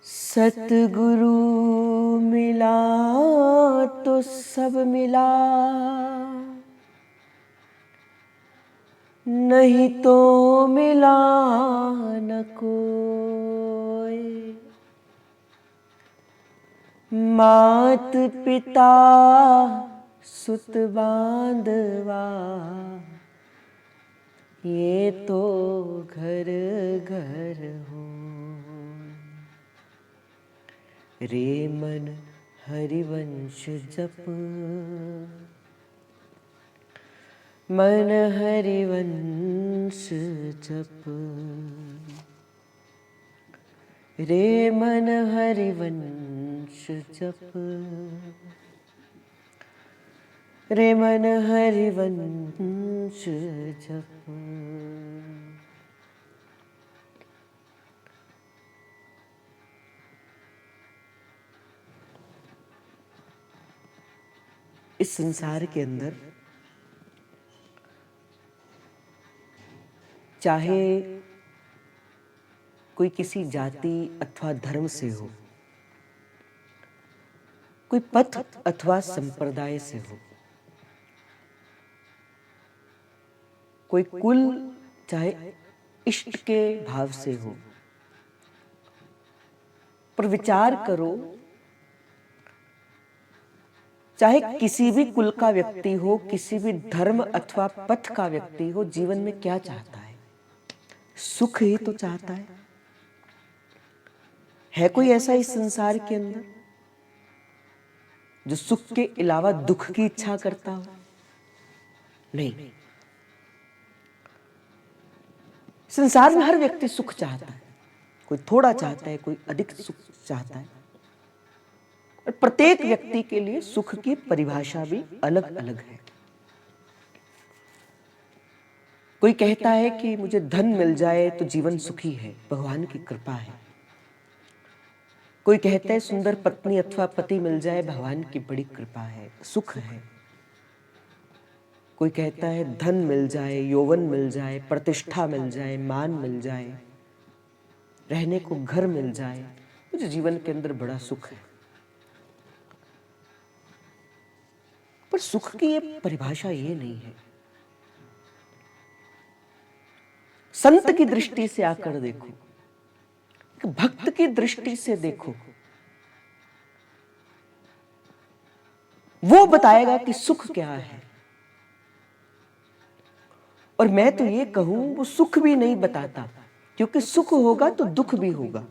सतगुरु मिला तो सब मिला, नहीं तो मिला न कोई। मात पिता सुत बांधवा, ये तो घर घर हो। रे मन हरिवंश जप, मन हरिवंश जप। रे मन हरिवंश जप, रे मन हरिवंश जप। इस संसार के अंदर चाहे कोई किसी जाति अथवा धर्म से हो, कोई पथ अथवा संप्रदाय से हो, कोई कुल चाहे इष्ट के भाव से हो, पर विचार करो, चाहे किसी भी कुल का व्यक्ति हो, किसी भी धर्म अथवा पथ का व्यक्ति हो, जीवन में क्या चाहता है? सुख ही तो चाहता है। कोई ऐसा इस संसार के अंदर जो सुख के अलावा दुख की इच्छा करता हो? नहीं। संसार में हर व्यक्ति सुख चाहता है, कोई थोड़ा चाहता है, कोई अधिक सुख चाहता है। और प्रत्येक व्यक्ति के लिए सुख की परिभाषा भी अलग अलग है। कोई कहता है कि मुझे धन मिल जाए तो जीवन सुखी है, भगवान की कृपा है। कोई कहता है सुंदर पत्नी अथवा पति मिल जाए, भगवान की बड़ी कृपा है, सुख है। कोई कहता है धन मिल जाए, यौवन मिल जाए, प्रतिष्ठा मिल जाए, मान मिल जाए, रहने को घर मिल जाए, मुझे जीवन के अंदर बड़ा सुख है। पर सुख की ये परिभाषा ये नहीं है। संत की दृष्टि से आकर देखो, भक्त की दृष्टि से देखो, वो बताएगा कि सुख क्या है। और मैं तो ये कहूं, वो सुख भी नहीं बताता, क्योंकि सुख होगा तो दुख भी होगा।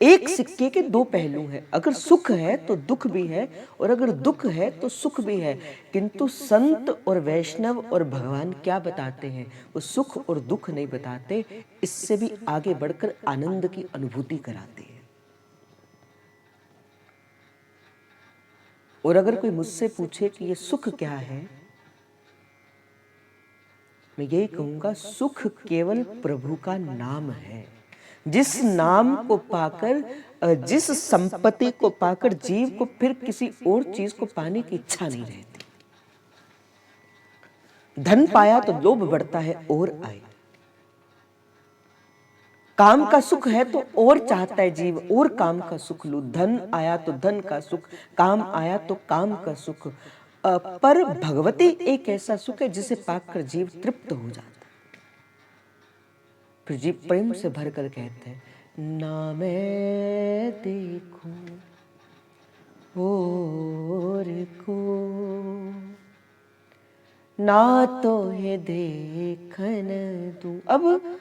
एक सिक्के के दो पहलू हैं। अगर सुख है तो दुख भी है, और अगर दुख है तो सुख भी है। किंतु संत और वैष्णव और भगवान क्या बताते हैं? वो सुख और दुख नहीं बताते, इससे भी आगे बढ़कर आनंद की अनुभूति कराते हैं। और अगर कोई मुझसे पूछे कि ये सुख क्या है, मैं यही कहूंगा, सुख केवल प्रभु का नाम है। जिस नाम को पाकर, जिस संपत्ति को पाकर जीव को फिर किसी और चीज को पाने की इच्छा नहीं रहती। धन पाया तो लोभ बढ़ता है और आए। काम का सुख है तो और चाहता है जीव, और काम का सुख लूं। धन आया तो धन का सुख, काम आया तो काम का सुख। पर भगवती एक ऐसा सुख है जिसे पाकर जीव तृप्त हो जाता है। फिर जीव प्रेम से भरकर कहते हैं, ना मैं देखूं और को, ना तो ये देखन दूं। अब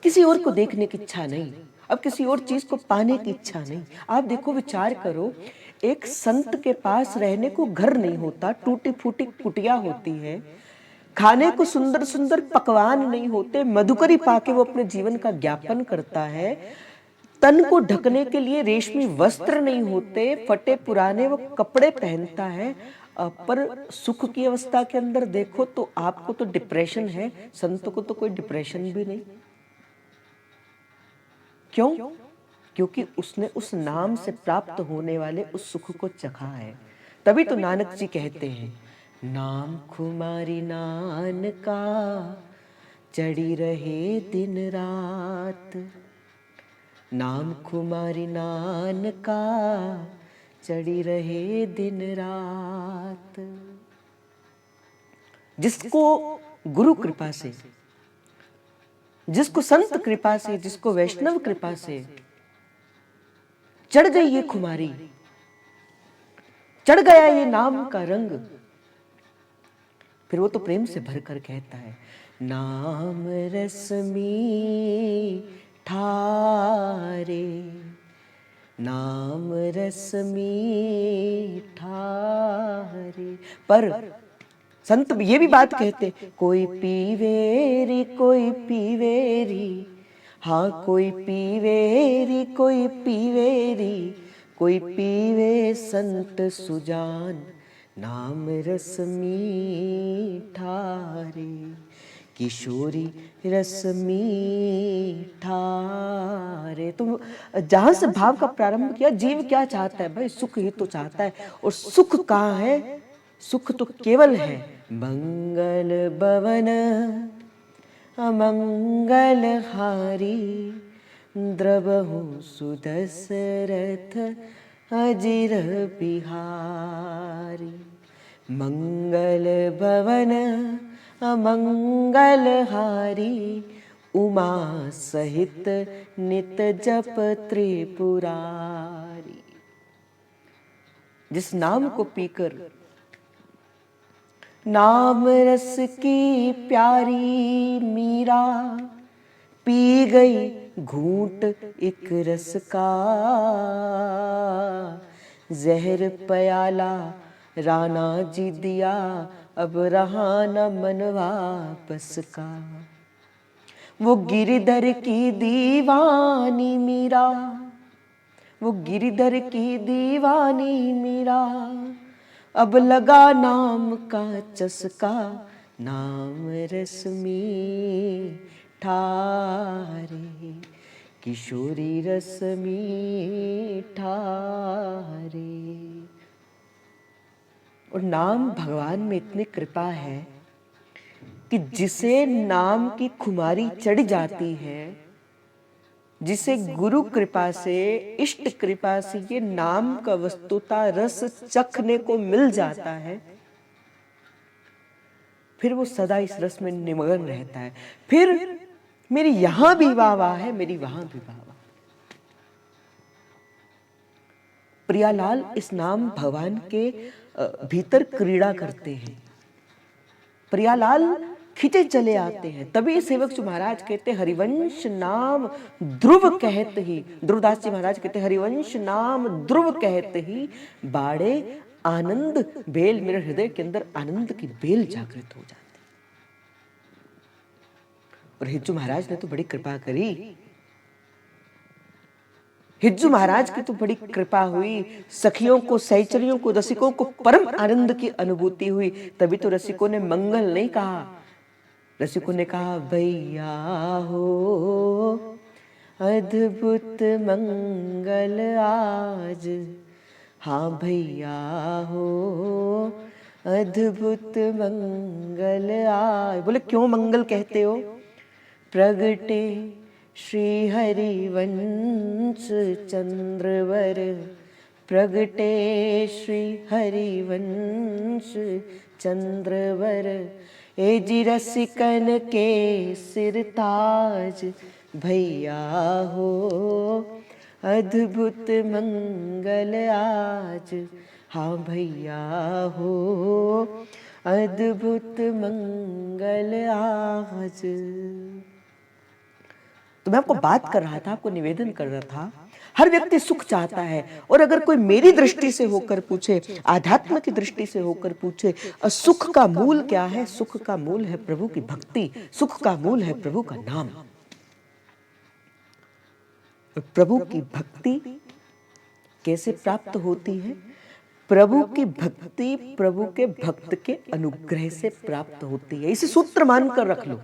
किसी और को देखने की इच्छा नहीं, अब किसी और चीज को पाने की इच्छा नहीं। आप देखो, विचार करो, एक संत के पास रहने को घर नहीं होता, टूटी फूटी कुटिया होती है, खाने को सुंदर सुंदर पकवान नहीं होते, मधुकरी पाके वो अपने जीवन का ज्ञापन करता है, तन को ढकने के लिए रेशमी वस्त्र नहीं होते, फटे पुराने वो कपड़े पहनता है। पर सुख की अवस्था के अंदर देखो तो आपको तो डिप्रेशन है, संत को तो कोई डिप्रेशन भी नहीं। क्यों? क्योंकि उसने उस नाम से प्राप्त होने वाले उस सुख को चखा है। तभी तो नानक जी कहते हैं, नाम खुमारी नानका चढ़ी रहे दिन रात, नाम खुमारी नान का चढ़ी रहे दिन रात। जिसको गुरु कृपा से, जिसको संत कृपा से, जिसको वैष्णव कृपा से चढ़ गई ये खुमारी, चढ़ गया ये नाम का रंग, फिर वो तो प्रेम से भरकर कहता है, नाम रश्मि ठारे, नाम रश्मि ठारे। पर संत ये भी बात कहते, कोई पीवेरी कोई पीवेरी, हाँ कोई पीवेरी कोई पीवेरी, कोई पीवे संत सुजान, नाम रश्मि ठारे, किशोरी रश्मि ठारे। तो जहां से भाव का प्रारंभ किया, जीव क्या चाहता है भाई? सुख ही तो चाहता है। और सुख कहाँ है? सुख तो केवल है मंगल भवन अमंगल हारी, द्रवहु सुदशरथ अजिर बिहारी। मंगल भवन अमंगल हारी, उमा सहित नित जप त्रिपुरारी। जिस नाम को पीकर, नाम रस की प्यारी मीरा, पी गई घूंट एक रस का, जहर प्याला राणा जी दिया, अब रहा न मन वापस का। वो गिरधर की दीवानी मीरा, वो गिरधर की दीवानी मीरा, अब लगा नाम का चस्का, नाम रश्मि ठारे, किशोरी रश्मि ठारे। और नाम भगवान में इतनी कृपा है कि जिसे नाम की खुमारी चढ़ जाती है, जिसे गुरु कृपा से, इष्ट कृपा से ये नाम का वस्तुता रस चखने को मिल जाता है, फिर वो सदा इस रस में निमग्न रहता है। फिर मेरी यहां भी वाह वाह है, मेरी वहां भी वाह वाह। प्रियालाल इस नाम भगवान के भीतर क्रीड़ा करते हैं। प्रियालाल खींचे चले आते हैं। तभी सेवक जी महाराज कहते, हरिवंश नाम ध्रुव कहते ही, ध्रुवदास जी महाराज कहते, हरिवंश नाम ध्रुव कहते ही बाड़े आनंद बेल। मेरे हृदय के अंदर आनंद की बेल जागृत हो जाती। और हिज्जू महाराज ने तो बड़ी कृपा करी। हिज्जू महाराज की तो बड़ी कृपा हुई। सखियों को, सहचरियों को, रसिकों को परम आनंद की अनुभूति हुई। तभी तो रसिकों ने मंगल नहीं कहा, रसिकों ने कहा, भैया हो अद्भुत मंगल आज, हाँ भैया हो अद्भुत मंगल आज। बोले क्यों मंगल कहते हो? प्रगटे श्री हरिवंश चंद्रवर, प्रगटे श्री हरिवंश चंद्रवर, ए जी रसिकन के सिर ताज, भैया हो अद्भुत मंगल आज, हाँ भैया हो अद्भुत मंगल आज। तो मैं आपको बात कर रहा था, आपको निवेदन कर रहा था, हर व्यक्ति सुख चाहता है। और अगर कोई मेरी दृष्टि से होकर पूछे, आध्यात्म की दृष्टि से होकर पूछे, सुख का मूल क्या है? सुख का मूल है प्रभु की भक्ति, सुख का मूल है प्रभु का नाम। प्रभु की भक्ति कैसे प्राप्त होती है? प्रभु की भक्ति प्रभु के भक्त के अनुग्रह से प्राप्त होती है। इसे सूत्र मानकर रख लो।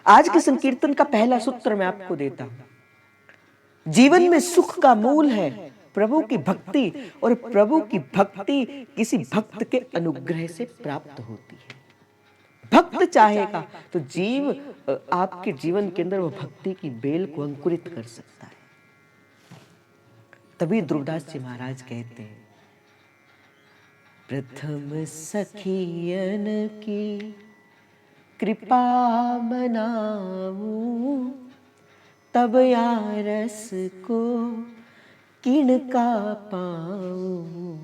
आज के संकीर्तन का पहला सूत्र मैं आपको देता हूं। जीवन में सुख का मूल है प्रभु की भक्ति, और प्रभु की भक्ति किसी भक्त के अनुग्रह से प्राप्त होती है। भक्त चाहेगा तो जीव आपके जीवन के अंदर वो भक्ति की बेल को अंकुरित कर सकता है। तभी ध्रुवदास जी महाराज कहते हैं, प्रथम सखियन की कृपा मनाऊं, तब यारस को किणका पाऊं,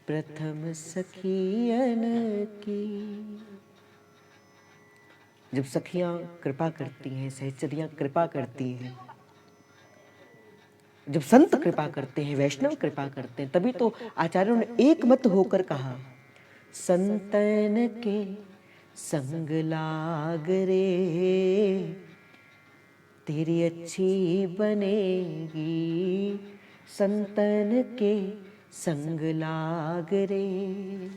प्रथम सखियन की। जब सखियां कृपा करती हैं, सहचरियां कृपा करती हैं, जब संत कृपा करते हैं, वैष्णव कृपा करते हैं, तभी तो आचार्यों ने एक मत होकर कहा, संतन के संग लाग रे, तेरी अच्छी बनेगी, संतन के संग लाग रे।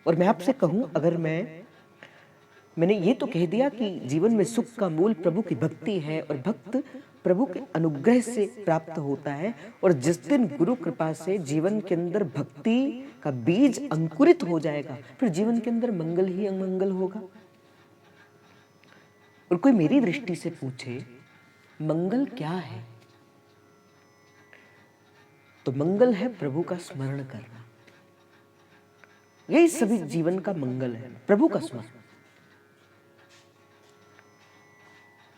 और मैं आपसे कहूं, अगर मैंने ये तो कह दिया कि जीवन में सुख का मूल प्रभु की भक्ति है और भक्त प्रभु के अनुग्रह से प्राप्त होता है, और जिस दिन गुरु कृपा से जीवन के अंदर भक्ति का बीज अंकुरित हो जाएगा, फिर जीवन के अंदर मंगल ही अमंगल होगा। और कोई मेरी दृष्टि से पूछे मंगल क्या है, तो मंगल है प्रभु का स्मरण करना। यही सभी जीवन का मंगल है, प्रभु का स्मरण।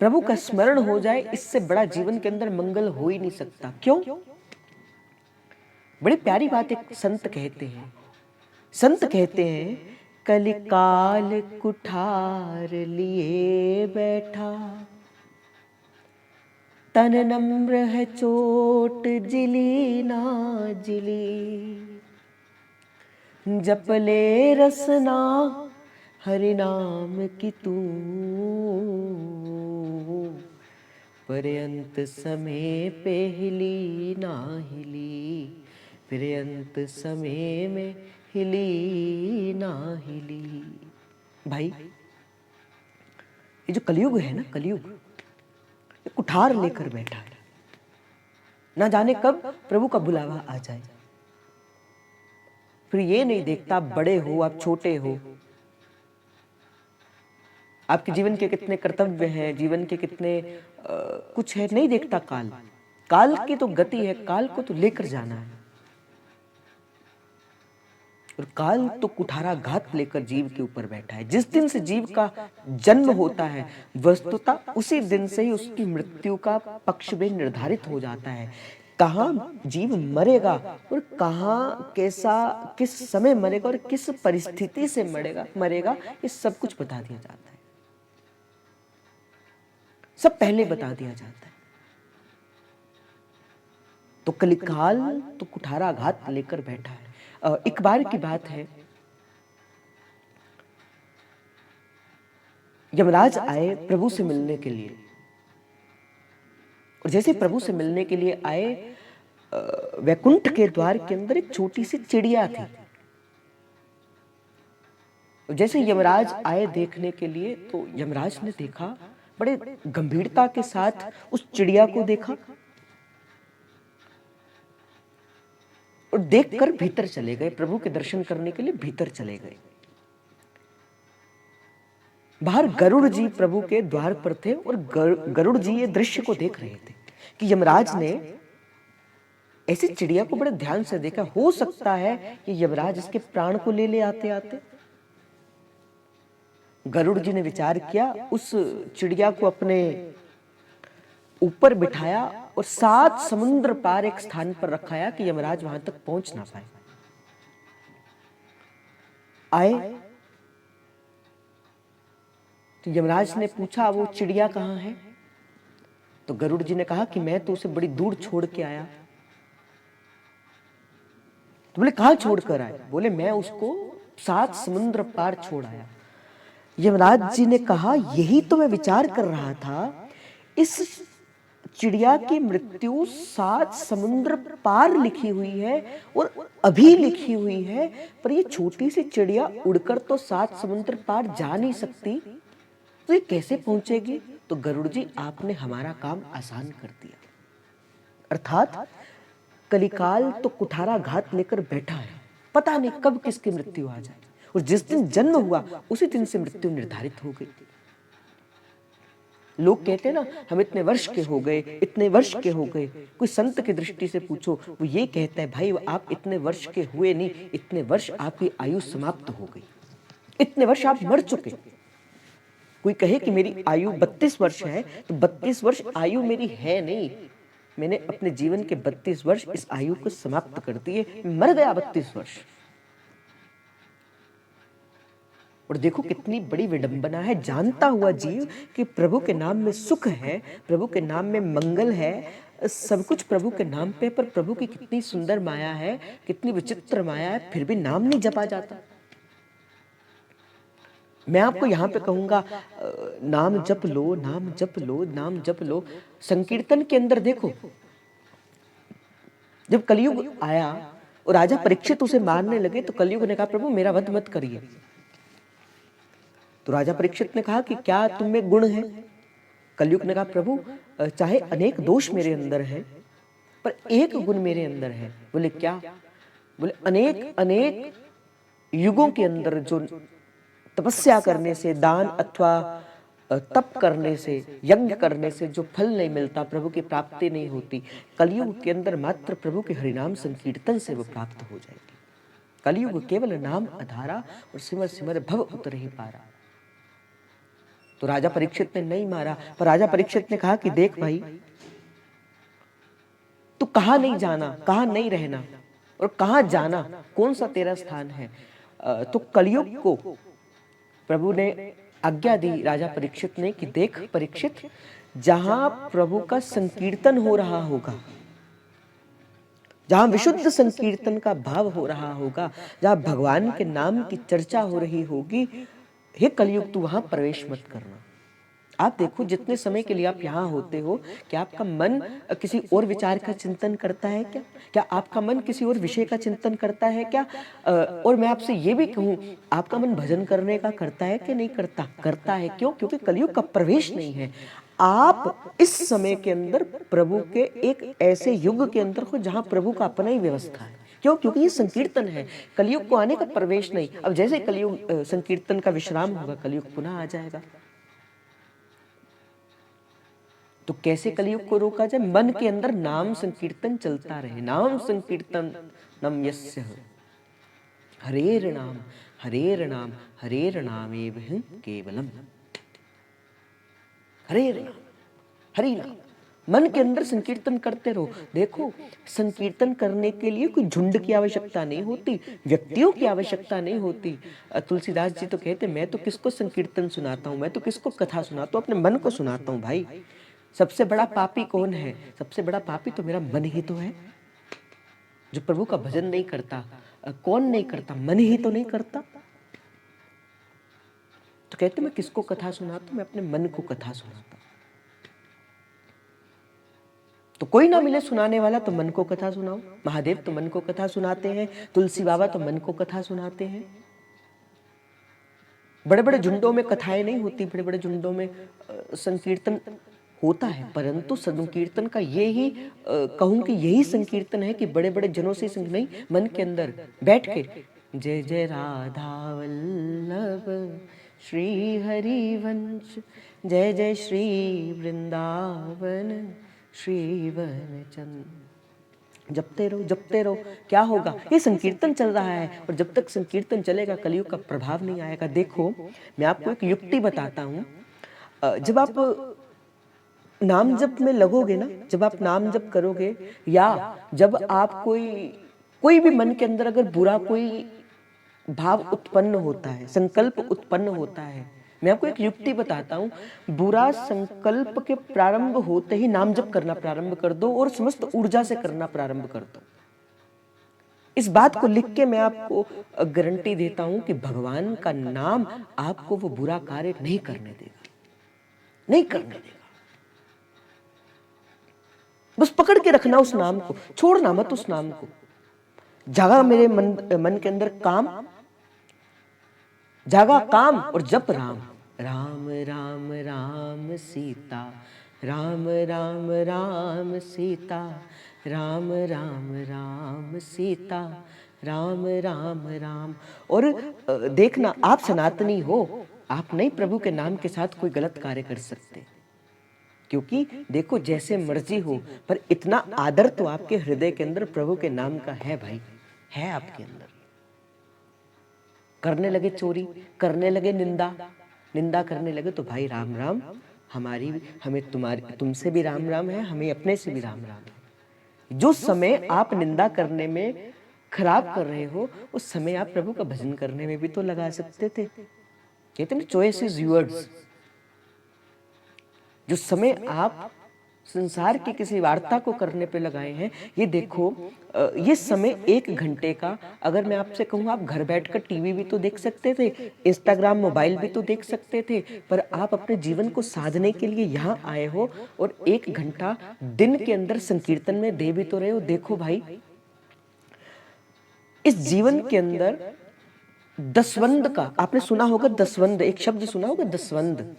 प्रभु का स्मरण हो जाए, इससे बड़ा जीवन के अंदर मंगल हो ही नहीं सकता। क्यों? बड़ी प्यारी बात एक संत कहते हैं। संत कहते हैं, कलिकाल कुठार लिए बैठा, तन नम्र है चोट जिली ना जिली, जप ले रसना हरि नाम की तू, पर्यंत समय पे हिली ना हिली, पर्यंत समय में हिली ना हिली। भाई, ये जो कलयुग है ना, कलयुग ये कुठार लेकर बैठा है। ना जाने कब प्रभु का बुलावा आ जाए। फिर ये नहीं देखता आप बड़े हो, आप छोटे हो, आपके जीवन के कितने कर्तव्य हैं, जीवन के कितने कुछ है, नहीं देखता काल। काल की तो गति है, काल को तो लेकर जाना है। और काल तो कुठारा घात लेकर जीव के ऊपर बैठा है। जिस दिन से जीव का जन्म होता है, वस्तुतः उसी दिन से ही उसकी मृत्यु का पक्ष भी निर्धारित हो जाता है। कहाँ जीव मरेगा और कहाँ कैसा, किस समय मरेगा और किस परिस्थिति से मरेगा, ये सब कुछ बता दिया जाता है। सब पहले बता दिया जाता है। तो कलिकाल तो कुठारा घात लेकर बैठा है। एक बार की बात है, यमराज आए प्रभु से मिलने के लिए, और जैसे प्रभु से मिलने के लिए आए, वैकुंठ के द्वार के अंदर एक छोटी सी चिड़िया थी। जैसे यमराज आए देखने के लिए, तो यमराज ने देखा, बड़े गंभीरता के साथ उस चिड़िया को देखा और देखकर भीतर चले गए। प्रभु के दर्शन करने के लिए भीतर चले गए। बाहर गरुड़ जी प्रभु के द्वार पर थे और गरुड़ जी ये दृश्य को देख रहे थे कि यमराज ने ऐसी चिड़िया को बड़े ध्यान से देखा। हो सकता है कि यमराज इसके प्राण को ले आते आते। गरुड़ जी ने विचार किया, उस चिड़िया को अपने ऊपर बिठाया और 7 समुद्र पार एक स्थान पर रखाया कि यमराज वहां तक पहुंच ना पाए। आए तो यमराज ने पूछा, वो चिड़िया कहां है? तो गरुड़ जी ने कहा कि मैं तो उसे बड़ी दूर छोड़ के आया। तो बोले कहां छोड़कर आए? बोले मैं उसको 7 समुद्र पार छोड़ आया। यमराज जी ने कहा, यही तो मैं विचार कर रहा था, इस चिड़िया की मृत्यु 7 समुद्र पार लिखी हुई है और अभी लिखी हुई है, पर ये छोटी सी चिड़िया उड़कर तो 7 समुद्र पार जा नहीं सकती, तो ये कैसे पहुंचेगी? तो गरुड़ जी, आपने हमारा काम आसान कर दिया। अर्थात कलिकाल तो कुठारा घात लेकर बैठा है, पता नहीं कब किसकी मृत्यु आ जाए, और जिस दिन जन्म हुआ उसी दिन से मृत्यु निर्धारित हो गई। लोग कहते हैं ना, हम इतने वर्ष के हो गए, इतने वर्ष के हो गए। कोई संत की दृष्टि से पूछो, वो ये कहता है भाई आप इतने वर्ष के हुए नहीं, इतने वर्ष आपकी आयु समाप्त हो गई, इतने वर्ष आप मर चुके। कोई कहे कि मेरी आयु 32 वर्ष है, तो 32 वर्ष आयु मेरी है नहीं, मैंने अपने जीवन के 32 वर्ष इस आयु को समाप्त कर दिए, मर गया 32 वर्ष। और देखो कितनी बड़ी विडंबना है, जानता हुआ जीव कि प्रभु के नाम में सुख है, प्रभु के नाम में मंगल है, सब कुछ प्रभु के नाम पे, पर प्रभु की कितनी सुंदर माया है, कितनी विचित्र माया है, फिर भी नाम नहीं जपा जाता। मैं आपको यहाँ पे कहूंगा, नाम जप लो, नाम जप लो, नाम जप लो। संकीर्तन के अंदर देखो, जब कलयुग आया और राजा परीक्षित उसे मारने लगे, तो कलयुग ने कहा प्रभु मेरा वध मत करिए। तो राजा परीक्षित ने कहा कि क्या तुम में गुण है? कलयुग ने कहा प्रभु चाहे अनेक दोष मेरे अंदर हैं, पर एक गुण मेरे अंदर है। बोले क्या? बोले अनेक अनेक युगों के अंदर जो तपस्या करने से, दान अथवा तप करने से, यज्ञ करने से जो फल नहीं मिलता, प्रभु की प्राप्ति नहीं होती, कलयुग के अंदर मात्र प्रभु के हरिनाम संकीर्तन से वो प्राप्त हो जाएगी। कलयुग केवल नाम आधारा और सिमर सिमर भव उतर ही पारा। तो राजा परीक्षित ने नहीं मारा, पर राजा परीक्षित ने कहा कि देख भाई, तू कहां नहीं जाना, कहां नहीं रहना और कहां जाना, कौन सा तेरा स्थान है? तो कलयुग को प्रभु ने आज्ञा दी राजा परीक्षित ने कि देख परीक्षित, जहां प्रभु का संकीर्तन हो रहा होगा, जहां विशुद्ध संकीर्तन का भाव हो रहा होगा, जहां भगवान के नाम की चर्चा हो रही होगी, हे कलयुग तू वहां प्रवेश मत करना। आप देखो जितने समय के लिए आप यहाँ होते हो, क्या आपका मन किसी और विचार का चिंतन करता है क्या? क्या आपका मन किसी और विषय का चिंतन करता है क्या? और मैं आपसे ये भी कहूँ, आपका मन भजन करने का करता है कि नहीं करता? करता है। क्यों? क्योंकि कलयुग का प्रवेश नहीं है। आप इस समय के अंदर प्रभु के एक ऐसे युग के अंदर हो जहाँ प्रभु का अपना ही व्यवस्था है। क्यों? क्योंकि ये संकीर्तन है, कलयुग को आने का प्रवेश नहीं। अब जैसे कलयुग संकीर्तन का विश्राम होगा, कलयुग पुनः आ जाएगा। तो कैसे कलयुग को रोका जाए? मन के अंदर नाम संकीर्तन चलता रहे। नाम संकीर्तन नम यस्य हरेर नाम, हरेर नाम, हरेर नामेव केवलम। हरेर नाम, हरि नाम, मन के अंदर संकीर्तन करते रहो। देखो संकीर्तन करने के लिए कोई झुंड की आवश्यकता नहीं होती, व्यक्तियों की आवश्यकता नहीं होती। तुलसीदास जी तो कहते मैं तो किसको संकीर्तन सुनाता हूँ, मैं तो किसको कथा सुनाता हूँ, अपने मन को सुनाता हूँ। भाई सबसे बड़ा पापी कौन है? सबसे बड़ा पापी तो मेरा मन ही तो है, जो प्रभु का भजन नहीं करता। कौन नहीं करता? मन ही तो नहीं करता। तो कहते मैं किसको कथा सुनाता हूं? मैं अपने मन को कथा सुनाता हूं। तो कोई ना मिले सुनाने वाला तो मन को कथा सुनाओ। महादेव तो मन को कथा सुनाते हैं, तुलसी बाबा तो मन को कथा सुनाते हैं। बड़े बड़े झुंडों में कथाएं नहीं होती, बड़े बड़े झुंडों में संकीर्तन होता है, परंतु संकीर्तन का ये ही कहूं कि यही संकीर्तन है कि बड़े बड़े जनों से संग नहीं, मन के अंदर बैठ के जय जय राधा वल्लभ श्री हरिवंश, जय जय श्री वृंदावन श्री वनचंद, जपते रहो जपते रहो। क्या होगा? ये संकीर्तन चल रहा है, और जब तक संकीर्तन चलेगा कलयुग का प्रभाव नहीं आएगा। देखो मैं आपको एक युक्ति बताता हूँ। जब आप नाम जप में लगोगे ना, जब आप नाम जप करोगे, या जब आप कोई भी मन के अंदर अगर बुरा कोई भाव उत्पन्न होता है, संकल्प उत्पन्न होता है, मैं आपको एक युक्ति बताता हूँ। बुरा संकल्प के प्रारंभ होते ही नाम जप करना प्रारंभ कर दो और समस्त ऊर्जा से करना प्रारंभ कर दो। इस बात को लिख के मैं आपको गारंटी देता हूं कि भगवान का नाम आपको वो बुरा कार्य नहीं करने देगा, नहीं करने देगा। बस पकड़ के रखना उस नाम को, छोड़ना मत उस नाम को। जागा मेरे मन के अंदर काम, जागा काम और जप राम। राम राम राम सीता, राम राम राम सीता, राम राम राम सीता, राम राम राम। और देखना, आप सनातनी हो, आप नहीं प्रभु के नाम के साथ कोई गलत कार्य कर सकते। क्योंकि देखो जैसे मर्जी हो, पर इतना आदर तो आपके हृदय के अंदर प्रभु के नाम का है भाई, है आपके अंदर। करने लगे चोरी, करने लगे निंदा, निंदा करने लगे तो भाई राम राम, हमारी हमें तुम्हारी तुमसे भी राम राम है, हमें अपने से भी राम राम है। जो समय आप निंदा करने में खराब कर रहे हो, उस समय आप प्रभु का भजन करने में भी तो लगा सकते थे। कहते ना चॉइस इज योर्स। जो समय आप संसार की किसी वार्ता को करने पे लगाए हैं, ये देखो ये समय 1 घंटे का, अगर मैं आपसे कहूँ आप घर बैठकर टीवी भी तो देख सकते थे, इंस्टाग्राम मोबाइल भी तो देख सकते थे, पर आप अपने जीवन को साधने के लिए यहाँ आए हो और 1 घंटा दिन के अंदर संकीर्तन में दे भी तो रहे हो। देखो भाई, इस जीवन के अंदर दसवंध का आपने सुना होगा, दसवंध एक शब्द सुना होगा, दसवंध।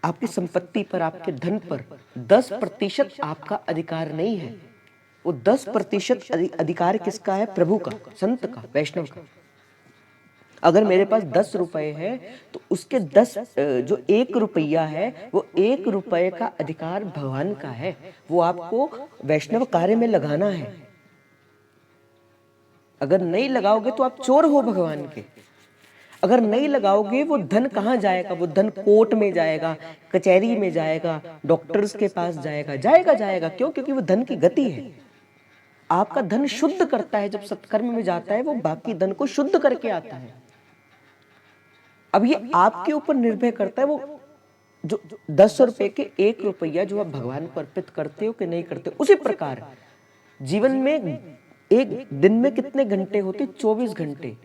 आपकी संपत्ति पर, आपके धन पर 10% आपका अधिकार नहीं है। वो 10% अधिकार किसका है? प्रभु का, संत का, वैष्णव का। अगर मेरे पास 10 रुपए है तो उसके 10 जो 1 रुपया है, वो 1 रुपए का अधिकार भगवान का है। वो आपको वैष्णव कार्य में लगाना है। अगर नहीं लगाओगे तो आप चोर हो भगवान के। अगर नहीं लगाओगे, वो धन कहाँ जाएगा? वो धन कोर्ट में जाएगा, कचहरी में जाएगा, डॉक्टर्स के पास जाएगा, जाएगा जाएगा। क्यों? क्योंकि वो धन की गति है। आपका धन शुद्ध करता है, जब सत्कर्म में जाता है वो बाकी धन को शुद्ध करके आता है। अब ये आपके ऊपर निर्भर करता है, वो जो 10 रुपए के 1 रुपया जो आप भगवान को अर्पित करते हो कि नहीं करते। उसी प्रकार जीवन में एक दिन में कितने घंटे होते? 24 घंटे।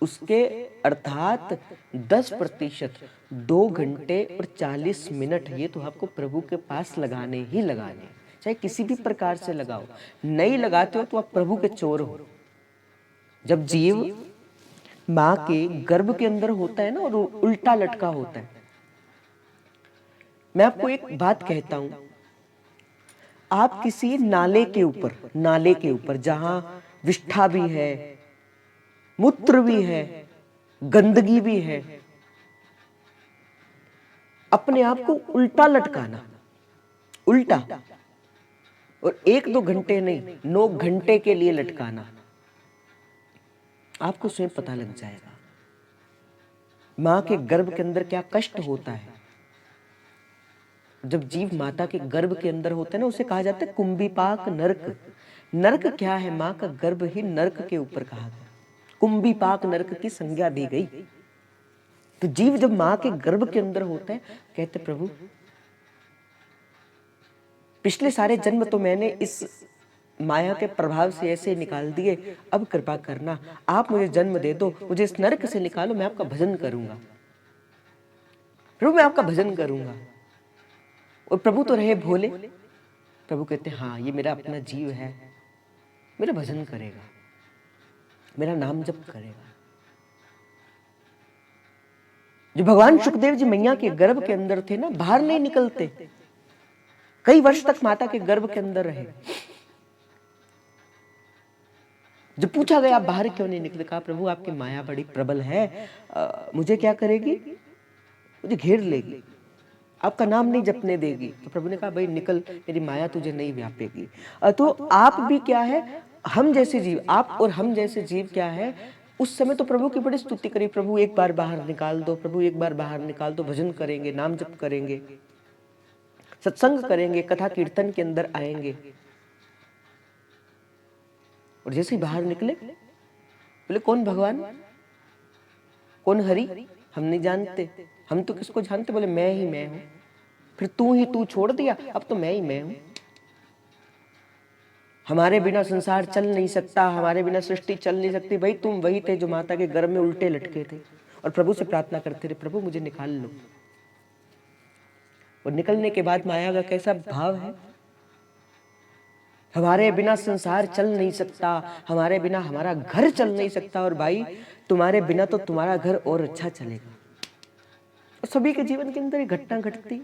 उसके अर्थात 10%, 2 घंटे और 40 मिनट, ये तो आपको प्रभु के पास लगाने ही लगाने, चाहे किसी भी प्रकार से लगाओ। नहीं लगाते हो तो आप प्रभु के चोर हो। जब जीव माँ के गर्भ के अंदर होता है ना, और उल्टा लटका होता है। मैं आपको एक बात कहता हूं, आप किसी नाले के ऊपर जहां विष्ठा भी है, मूत्र भी है, गंदगी भी है, अपने आप को उल्टा लटकाना, उल्टा, और 1-2 घंटे नहीं, 9 घंटे के लिए लटकाना, आपको स्वयं पता लग जाएगा मां के गर्भ के अंदर क्या कष्ट होता है। जब जीव माता के गर्भ के अंदर होता है ना, उसे कहा जाता है कुंभीपाक नरक। नरक क्या है? मां का गर्भ ही नरक के ऊपर कहा गया। कुंभीपाक नरक की संज्ञा दी गई। तो जीव जब मां के गर्भ के अंदर होता है, कहते प्रभु पिछले सारे जन्म तो मैंने इस माया के प्रभाव से ऐसे निकाल दिए, अब कृपा करना, आप मुझे जन्म दे दो, मुझे इस नरक से निकालो, मैं आपका भजन करूंगा प्रभु, मैं आपका भजन करूंगा। और प्रभु तो रहे भोले। प्रभु कहते हाँ, ये मेरा अपना जीव है, मेरा भजन करेगा, मेरा नाम जप करेगा। जो भगवान सुखदेव जी मैया के गर्भ के अंदर थे ना, बाहर नहीं निकलते, कई वर्ष तक माता के गर्भ के अंदर रहे। जब पूछा गया आप बाहर क्यों नहीं निकले, कहा प्रभु आपकी माया बड़ी प्रबल है, मुझे क्या करेगी? मुझे घेर लेगी, आपका नाम नहीं जपने देगी। तो प्रभु ने कहा भाई निकल, मेरी माया तुझे नहीं व्यापेगी। तो आप भी क्या है, हम जैसे जीव, आप और हम जैसे जीव क्या है, उस समय तो प्रभु की बड़ी स्तुति करी, प्रभु एक बार बाहर निकाल दो, प्रभु एक बार बाहर निकाल दो, भजन करेंगे, नाम जप करेंगे, सत्संग करेंगे, कथा कीर्तन के अंदर आएंगे। और जैसे ही बाहर निकले, बोले कौन भगवान, कौन हरि, हम नहीं जानते, हम तो किसको जानते? बोले मैं ही मैं हूं। फिर तू ही तू छोड़ दिया, अब तो मैं ही मैं हूं। हमारे बिना संसार चल नहीं सकता, हमारे बिना सृष्टि चल नहीं सकती। भाई तुम वही थे जो माता के गर्भ में उल्टे लटके थे और प्रभु से प्रार्थना करते रहे, प्रभु मुझे निकाल लो। और निकलने के बाद माया का कैसा भाव है, हमारे बिना संसार चल नहीं सकता, हमारे बिना हमारा घर चल नहीं सकता, और भाई तुम्हारे बिना तो तुम्हारा घर और अच्छा चलेगा। और सभी के जीवन के अंदर ये घटना घटती।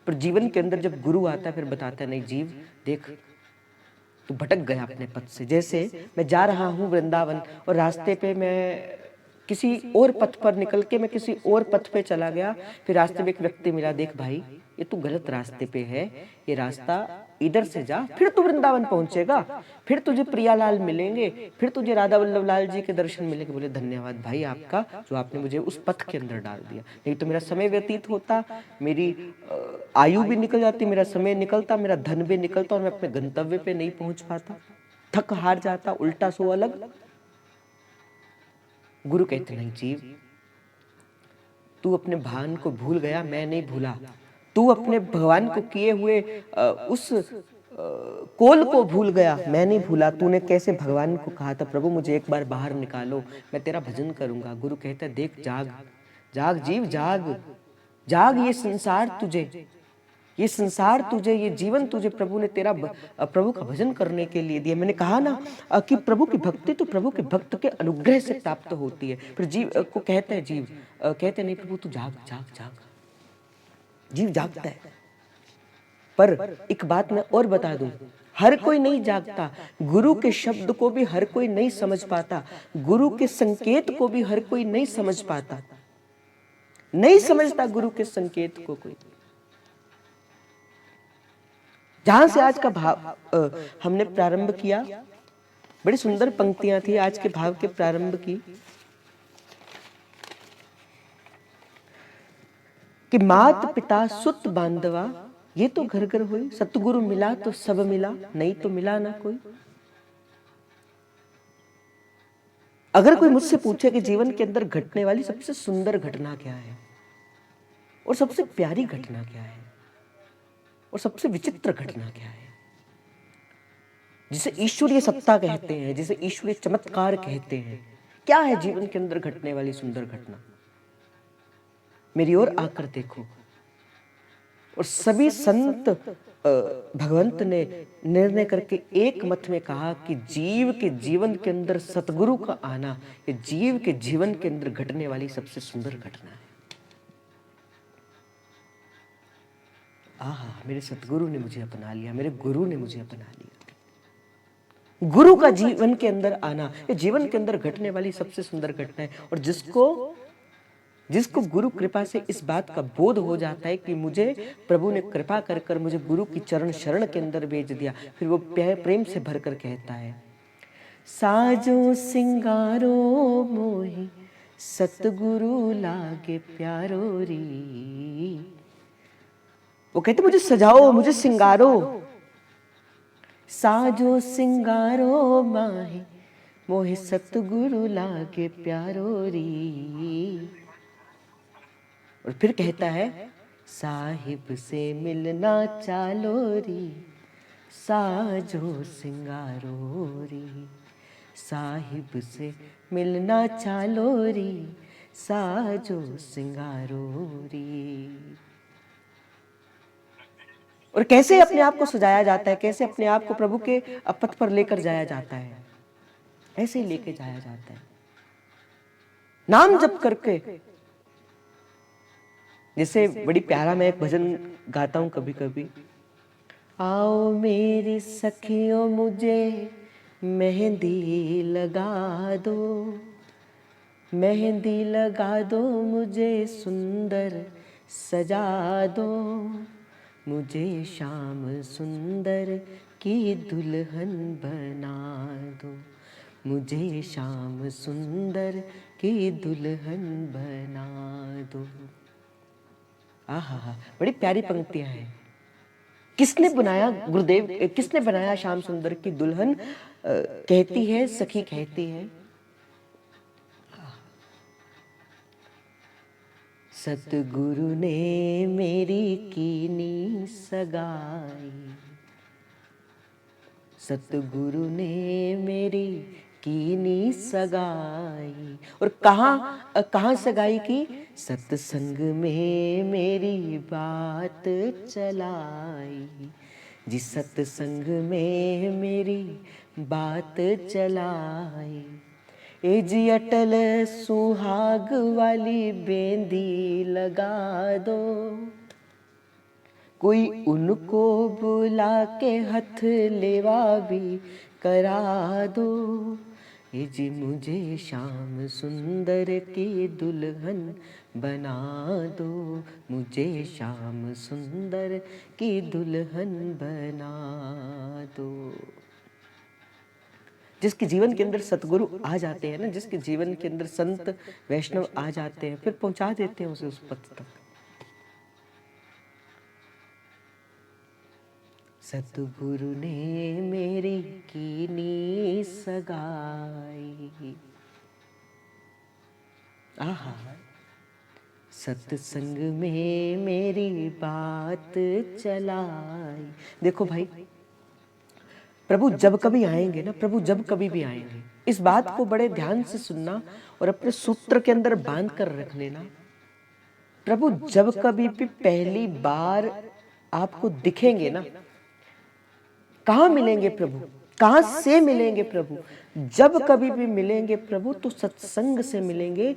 पर जीवन के अंदर जब गुरु आता है, फिर बताता है नहीं जीव देख, तू भटक गया अपने पथ से। जैसे मैं जा रहा हूं वृंदावन और रास्ते पे मैं किसी और पथ पर निकल के मैं किसी और पथ पे चला गया, फिर रास्ते में एक व्यक्ति मिला, देख भाई ये तू गलत रास्ते पे है, ये रास्ता इधर से जा, फिर तू वृंदावन पहुंचेगा, फिर तुझे प्रियालाल मिलेंगे, फिर तुझे राधा वल्लभ लाल जी के दर्शन मिलेंगे। बोले धन्यवाद भाई आपका, जो आपने मुझे उस पथ के अंदर डाल दिया, नहीं तो मेरा समय व्यतीत होता, मेरी आयु भी निकल जाती, मेरा समय निकलता, मेरा धन भी निकलता और मैं अपने गंतव्य पे नहीं पहुंच पाता, थक हार जाता, उल्टा सो अलग। गुरु कहते नहीं जीव, तू अपने भान को भूल गया, मैं नहीं भूला। तू अपने भगवान को किए हुए उस कोल को भूल गया, मैं नहीं भूला। तूने कैसे भगवान को कहा था, प्रभु मुझे एक बार बाहर निकालो, मैं तेरा भजन करूंगा। गुरु कहता है देख, जाग जाग जीव, जाग जाग, ये संसार तुझे, ये संसार तुझे, ये जीवन तुझे प्रभु ने तेरा प्रभु का भजन करने के लिए दिया। मैंने कहा ना कि प्रभु की भक्ति तो प्रभु के भक्त के अनुग्रह से प्राप्त होती है। फिर जीव को कहते हैं, जीव कहते नहीं प्रभु तू जाग जाग जाग, जीव जागता है। पर एक बात मैं और बता दूं, हर कोई नहीं जागता, गुरु के शब्द को भी हर कोई नहीं समझ पाता, गुरु के संकेत को भी हर कोई नहीं समझ पाता, नहीं समझता गुरु के संकेत को कोई। जहां से आज का भाव हमने प्रारंभ किया, बड़ी सुंदर पंक्तियां थी आज के भाव के प्रारंभ की, कि मात पिता सुत बांधवा ये तो घर घर हुई, सतगुरु मिला तो सब मिला, नहीं तो मिला ना कोई। अगर कोई मुझसे पूछे कि जीवन के अंदर घटने वाली सबसे सुंदर घटना क्या है और सबसे प्यारी घटना क्या है और सबसे विचित्र घटना क्या है, जिसे ईश्वरीय सत्ता कहते हैं, जिसे ईश्वरीय चमत्कार कहते हैं, क्या है जीवन के अंदर घटने वाली सुंदर घटना, मेरी ओर आकर देखो। और सभी संत भगवंत ने निर्णय करके एक मत में कहा कि जीव के जीवन के अंदर सतगुरु का आना, ये जीव के जीवन के अंदर घटने वाली सबसे सुंदर घटना है। आहा, मेरे सतगुरु ने मुझे अपना लिया, मेरे गुरु ने मुझे अपना लिया। गुरु का जीवन के अंदर आना, ये जीवन के अंदर घटने वाली सबसे सुंदर घटना है। और जिसको गुरु कृपा से इस बात का बोध हो जाता है कि मुझे प्रभु ने कृपा कर कर मुझे गुरु की चरण शरण के अंदर भेज दिया, फिर वो प्रेम से भरकर कहता है, साजो सिंगारो मोहि सतगुरु लागे प्यारो री। वो कहते मुझे सजाओ, मुझे सिंगारो, साजो सिंगारो माही मोहि सतगुरु लागे प्यारो री। और फिर कहता है, साहिब से मिलना चालो री, साजो सिंगारो री, साहिब से मिलना चालो री, साजो सिंगारो री। और कैसे अपने आप को सजाया जाता है, कैसे अपने आप को प्रभु के पथ पर लेकर जाया जाता है, ऐसे ही लेके जाया जाता है नाम जप करके। जैसे बड़ी प्यारा मैं एक भजन गाता हूं कभी कभी, आओ मेरी सखियों मुझे मेहंदी लगा दो, मेहंदी लगा दो मुझे सुंदर सजा दो, मुझे श्याम सुंदर की दुल्हन बना दो, मुझे श्याम सुंदर की दुल्हन बना दो। आहा, बड़ी प्यारी पंक्तियां हैं। किसने बनाया गुरुदेव, किसने बनाया श्याम सुंदर की दुल्हन? कहती है सखी, कहती है सतगुरु ने मेरी कीनी सगाई, सतगुरु ने मेरी कीनी सगाई। और कहाँ सगाई की? सत्संग में मेरी बात चलाई, जिस सत्संग में मेरी बात चलाई। ए जी अटल सुहाग वाली बेंदी लगा दो, कोई उनको बुला के हथ लेवा भी करा दो, ये जी मुझे श्याम सुंदर की दुल्हन बना दो, मुझे श्याम सुंदर की दुल्हन बना दो। जिसके जीवन के अंदर सतगुरु आ जाते हैं ना, जिसके जीवन के अंदर संत वैष्णव आ जाते हैं, फिर पहुंचा देते हैं उसे उस पथ तक। सतगुरु ने मेरी कीनी सगाई, आहा, सत्संग में मेरी बात चलाई। देखो भाई, प्रभु जब कभी आएंगे ना, प्रभु जब कभी भी आएंगे, इस बात को बड़े ध्यान से सुनना और अपने सूत्र के अंदर बांध कर रख लेना। प्रभु जब कभी भी पहली बार आपको दिखेंगे ना, कहाँ मिलेंगे प्रभु, कहाँ से मिलेंगे प्रभु? जब कभी भी मिलेंगे प्रभु तो सत्संग से मिलेंगे।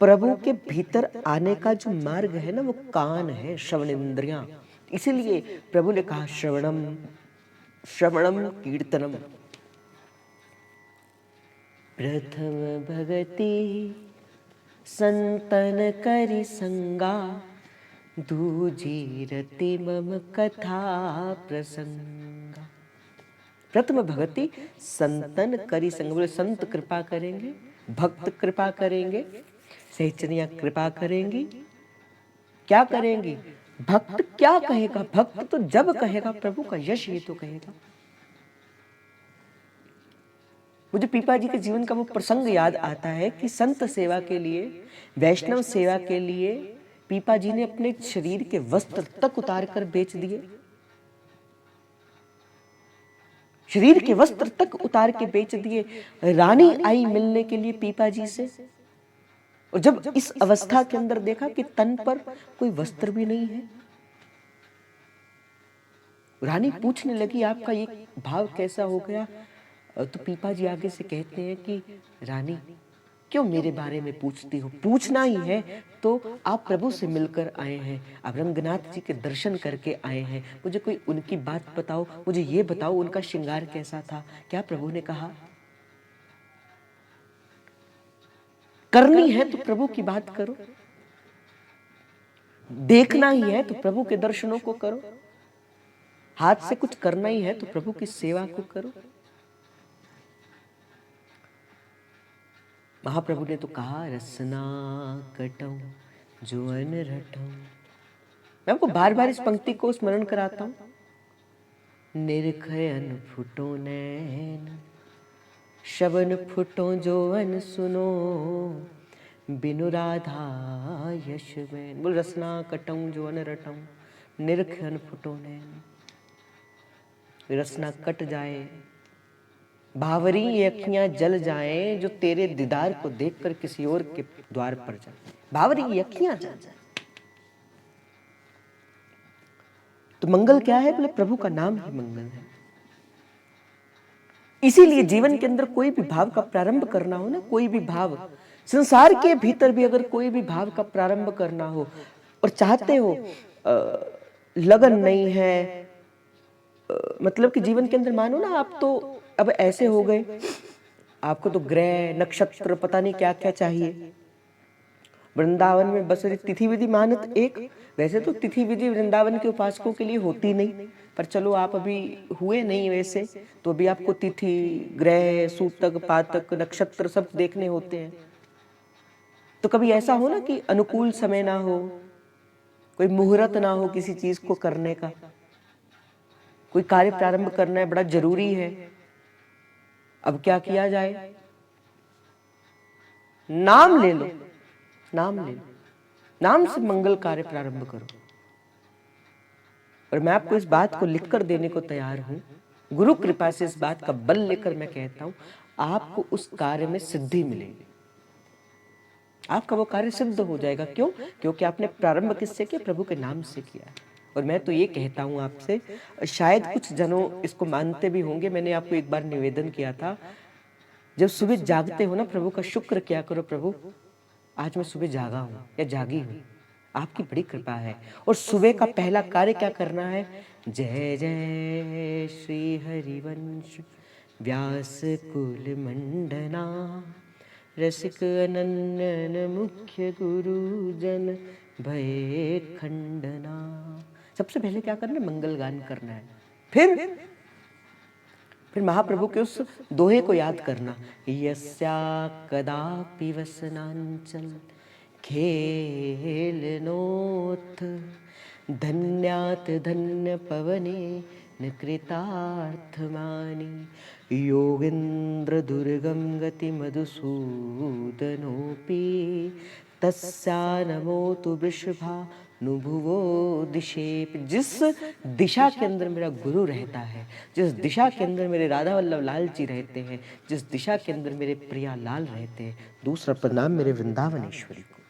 प्रभु के भीतर आने का जो मार्ग है ना, वो कान है, श्रवण इंद्रियां। इसीलिए प्रभु ने कहा श्रवणम श्रवणम कीर्तनम। प्रथम भगति संतन करि संगा, दूजी रति मम कथा प्रसंगा। प्रथम भगति संतन करि संग, बोले संत कृपा करेंगे, भक्त कृपा करेंगे, सहचरियां कृपा करेंगी। क्या करेंगी? भक्त क्या कहेगा? भक्त तो जब कहेगा प्रभु का यश ही तो कहेगा। मुझे पीपा जी के जीवन का वो प्रसंग याद आता है कि संत सेवा के लिए, वैष्णव सेवा के लिए पीपा जी ने अपने शरीर के वस्त्र तक उतार कर बेच दिए। शरीर के वस्त्र तक उतार के बेच दिए। रानी आई मिलने के लिए पीपा जी से, और जब इस अवस्था के अंदर देखा कि तन पर कोई वस्त्र भी नहीं है, रानी पूछने लगी आपका ये भाव कैसा हो गया? तो पीपा जी आगे से कहते हैं कि रानी क्यों मेरे बारे में पूछती हो? पूछना ही है तो आप प्रभु से मिलकर आए हैं, आप रंगनाथ जी के दर्शन करके आए हैं, मुझे कोई उनकी बात बताओ, मुझे ये बताओ उनका श्रृंगार कैसा था? क्या प्रभु ने कहा? करनी है तो प्रभु की बात करो, देखना ही है तो प्रभु के दर्शनों को करो, हाथ से कुछ करना ही है तो प्रभु की सेवा को करो। महाप्रभु ने तो कहा रसना कटऊं जो अन रटऊं। मैं आपको बार बार इस पंक्ति को स्मरण कराता हूं। निरखय अन फुटो नैन, शवन फुटो जो अन सुनो, बिनु राधा यश बैन। बोल रसना कटऊं जो अन रटऊं, निरख अन फुटो नैन। रसना कट जाए, भावरी ये अखियां जल जाएं जो तेरे दीदार को देखकर किसी और के द्वार पर जाए। भावरी ये अखियां जल जाए तो मंगल क्या है? बोले प्रभु का नाम ही मंगल है। इसीलिए जीवन के अंदर कोई भी भाव का प्रारंभ करना हो ना, कोई भी भाव, संसार के भीतर भी अगर कोई भी भाव का प्रारंभ करना हो और चाहते हो, लगन नहीं है, मतलब कि जीवन के अंदर मानो ना आप तो अब ऐसे हो गए, आपको तो ग्रह नक्षत्र पता नहीं क्या क्या चाहिए। वृंदावन में बस तिथि विधि मानत एक, वैसे तो तिथि विधि वृंदावन के उपासकों के लिए होती नहीं, पर चलो आप अभी हुए नहीं वैसे, तो अभी आपको तिथि, ग्रह, सूतक, पातक, नक्षत्र सब देखने होते हैं। तो कभी ऐसा हो ना कि अनुकूल समय ना हो, कोई मुहूर्त ना हो किसी चीज को करने का, कोई कार्य प्रारंभ करना है, बड़ा जरूरी है। अब क्या किया जाए? नाम ले लो, नाम ले लो, नाम से मंगल कार्य प्रारंभ करो। और मैं आपको इस बात को लिखकर देने को तैयार हूं, गुरु कृपा से इस बात का बल लेकर मैं कहता हूं, आपको उस कार्य में सिद्धि मिलेगी, आपका वो कार्य सिद्ध हो जाएगा। क्यों? क्योंकि आपने प्रारंभ किससे किया? प्रभु के नाम से किया। और मैं तो ये कहता हूं आपसे, शायद कुछ जनों इसको मानते भी होंगे, मैंने आपको एक बार निवेदन किया था, जब सुबह जागते हो ना, प्रभु का शुक्र किया करो, प्रभु आज मैं सुबह जागा हूं या जागी हूं, आपकी बड़ी कृपा है। और सुबह का पहला कार्य क्या करना है? जय जय श्री हरिवंश, व्यास कुल मंडना, रसिक अनन्यन मुख्य गुरुजन भय खंडना। सबसे पहले क्या करना है? मंगल गान करना है। फिर महाप्रभु के उस दोहे को याद करना, यस्या कदापि वसनांचल खेलनोथ, धन्यात धन्य पवने न कृतार्थमानि, योगेन्द्र दुर्गम गति मधुसूदनोपि, तस्या नमोतु वृषभा नुभुवो दिशे। जिस दिशा के अंदर मेरा गुरु रहता है, जिस दिशा के अंदर मेरे राधा वल्लभ लाल जी रहते हैं, जिस दिशा के अंदर मेरे प्रिया लाल रहते हैं, दूसरा प्रणाम मेरे वृंदावनेश्वरी को,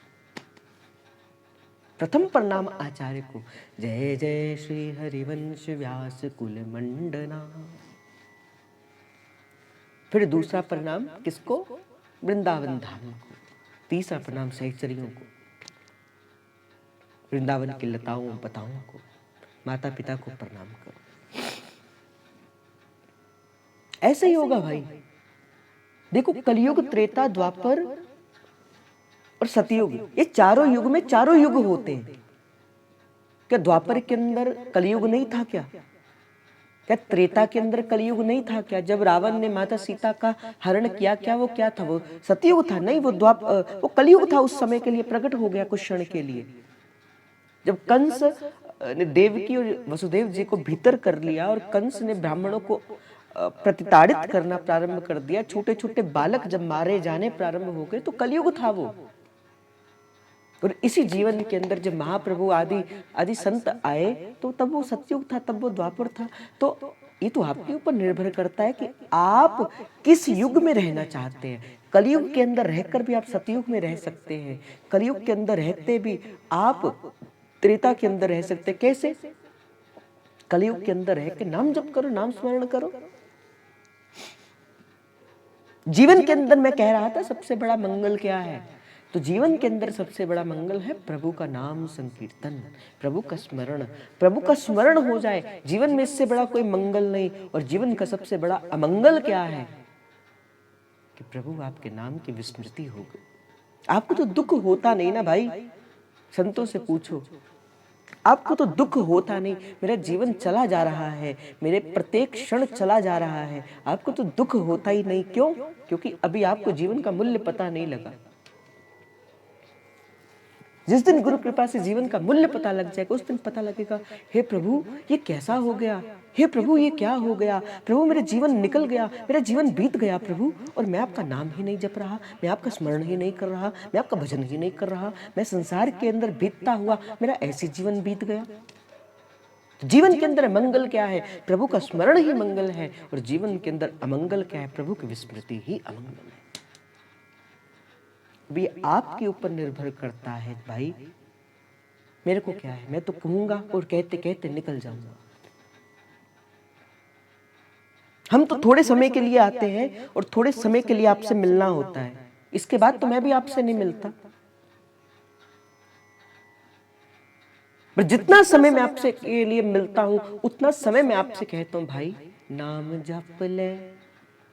प्रथम प्रणाम आचार्य को, जय जय श्री हरिवंश व्यास कुल मंडना। फिर दूसरा प्रणाम किसको? वृंदावन धाम को। तीसरा प्रणाम सहचरियों को, वृंदावन की लताओं बताओं को, माता पिता को प्रणाम करो। ऐसे ही होगा भाई। देखो, कलयुग, त्रेता, द्वापर और सतयुग, ये चारों युग में चारों युग होते हैं। क्या द्वापर के अंदर कलयुग नहीं था क्या? क्या त्रेता के अंदर कलयुग नहीं था क्या? जब रावण ने माता सीता का हरण किया, क्या वो क्या था? वो सतयुग था? नहीं, वो कलयुग था। उस समय के लिए प्रकट हो गया कुछ क्षण के लिए। जब कंस ने देवकी और वसुदेव जी को भीतर कर लिया और कंस ने ब्राह्मणों को प्रतिताड़ित करना प्रारंभ कर दिया, छोटे छोटे बालक जब मारे जाने प्रारंभ हो गए, तो कलयुग था वो। और इसी जीवन के अंदर जब महाप्रभु आदि संत आए, तो तब वो सतयुग था, तब वो द्वापर था। तो ये तो आपके ऊपर निर्भर करता है कि आप किस युग में रहना चाहते हैं। कलयुग के अंदर रहकर भी आप सतयुग में रह सकते हैं, कलयुग के अंदर रहते भी आप त्रेता के अंदर रह सकते। कैसे? कलयुग के अंदर रह के नाम जप करो, नाम स्मरण करो। जीवन के अंदर मैं कह रहा था सबसे बड़ा मंगल क्या है? तो जीवन के अंदर सबसे बड़ा मंगल है प्रभु का नाम संकीर्तन, प्रभु का स्मरण। प्रभु का स्मरण हो जाए, जीवन में इससे बड़ा कोई मंगल नहीं। और जीवन का सबसे बड़ा अमंगल क्या है? कि प्रभु आपके नाम की विस्मृति हो गई। आपको तो दुख होता नहीं ना भाई, संतों से पूछो, आपको तो दुख होता नहीं। मेरा जीवन चला जा रहा है, मेरे प्रत्येक क्षण चला जा रहा है, आपको तो दुख होता ही नहीं। क्यों? क्योंकि अभी आपको जीवन का मूल्य पता नहीं लगा। जिस दिन गुरु कृपा से जीवन का मूल्य पता लग जाएगा, उस दिन पता लगेगा, हे प्रभु ये कैसा हो गया, हे प्रभु ये क्या हो गया, प्रभु मेरा जीवन निकल गया, मेरा जीवन बीत गया प्रभु, और मैं आपका नाम ही नहीं जप रहा, मैं आपका स्मरण ही नहीं कर रहा, मैं आपका भजन ही नहीं कर रहा, मैं संसार के अंदर बीतता हुआ मेरा ऐसे जीवन बीत गया। जीवन के अंदर मंगल क्या है? प्रभु का स्मरण ही मंगल है। और जीवन के अंदर अमंगल क्या है? प्रभु की विस्मृति ही अमंगल है। भी आपके ऊपर निर्भर करता है भाई। मेरे को क्या है, मैं तो कहूंगा और कहते कहते निकल जाऊंगा। हम तो थोड़े समय के लिए आते हैं और थोड़े समय के लिए आपसे मिलना होता है, इसके बाद तो मैं भी आपसे नहीं मिलता। पर जितना समय मैं आपसे के लिए मिलता हूं, उतना समय मैं आपसे कहता हूं, भाई नाम जप ले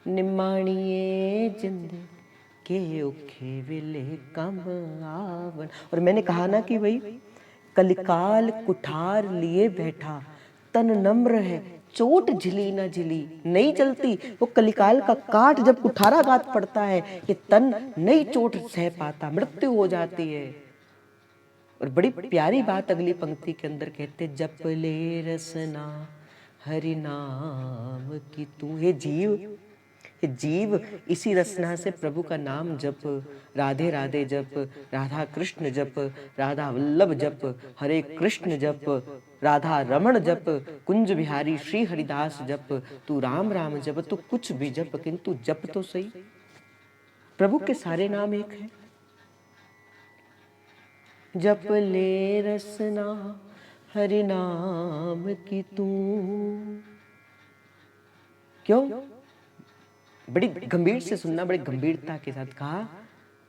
निमाणिए जिंद के औखे विले कम आवन। और मैंने कहा ना कि भाई कलिकाल कुठार लिए बैठा, तन नम्र है चोट झिली न झिली, नहीं चलती। वो कलिकाल का काट जब कुठाराघात पड़ता है, ये तन नई चोट सह पाता, मृत्यु हो जाती है। और बड़ी प्यारी बात अगली पंक्ति के अंदर कहते, जप ले रसना हरि नाम की तू। हे जीव इसी रसना से प्रभु का नाम जप, राधे राधे जप, राधा कृष्ण जप, राधा वल्लभ जप, हरे कृष्ण जप, राधा रमण जप, कुंज बिहारी श्री हरिदास जप, तू राम राम जप, तू कुछ भी जप, किंतु जप तो सही। प्रभु के सारे नाम एक है। जप ले रसना हरि नाम की तू। क्यों? बड़ी गंभीर से सुनना, बड़ी गंभीरता के साथ कहा,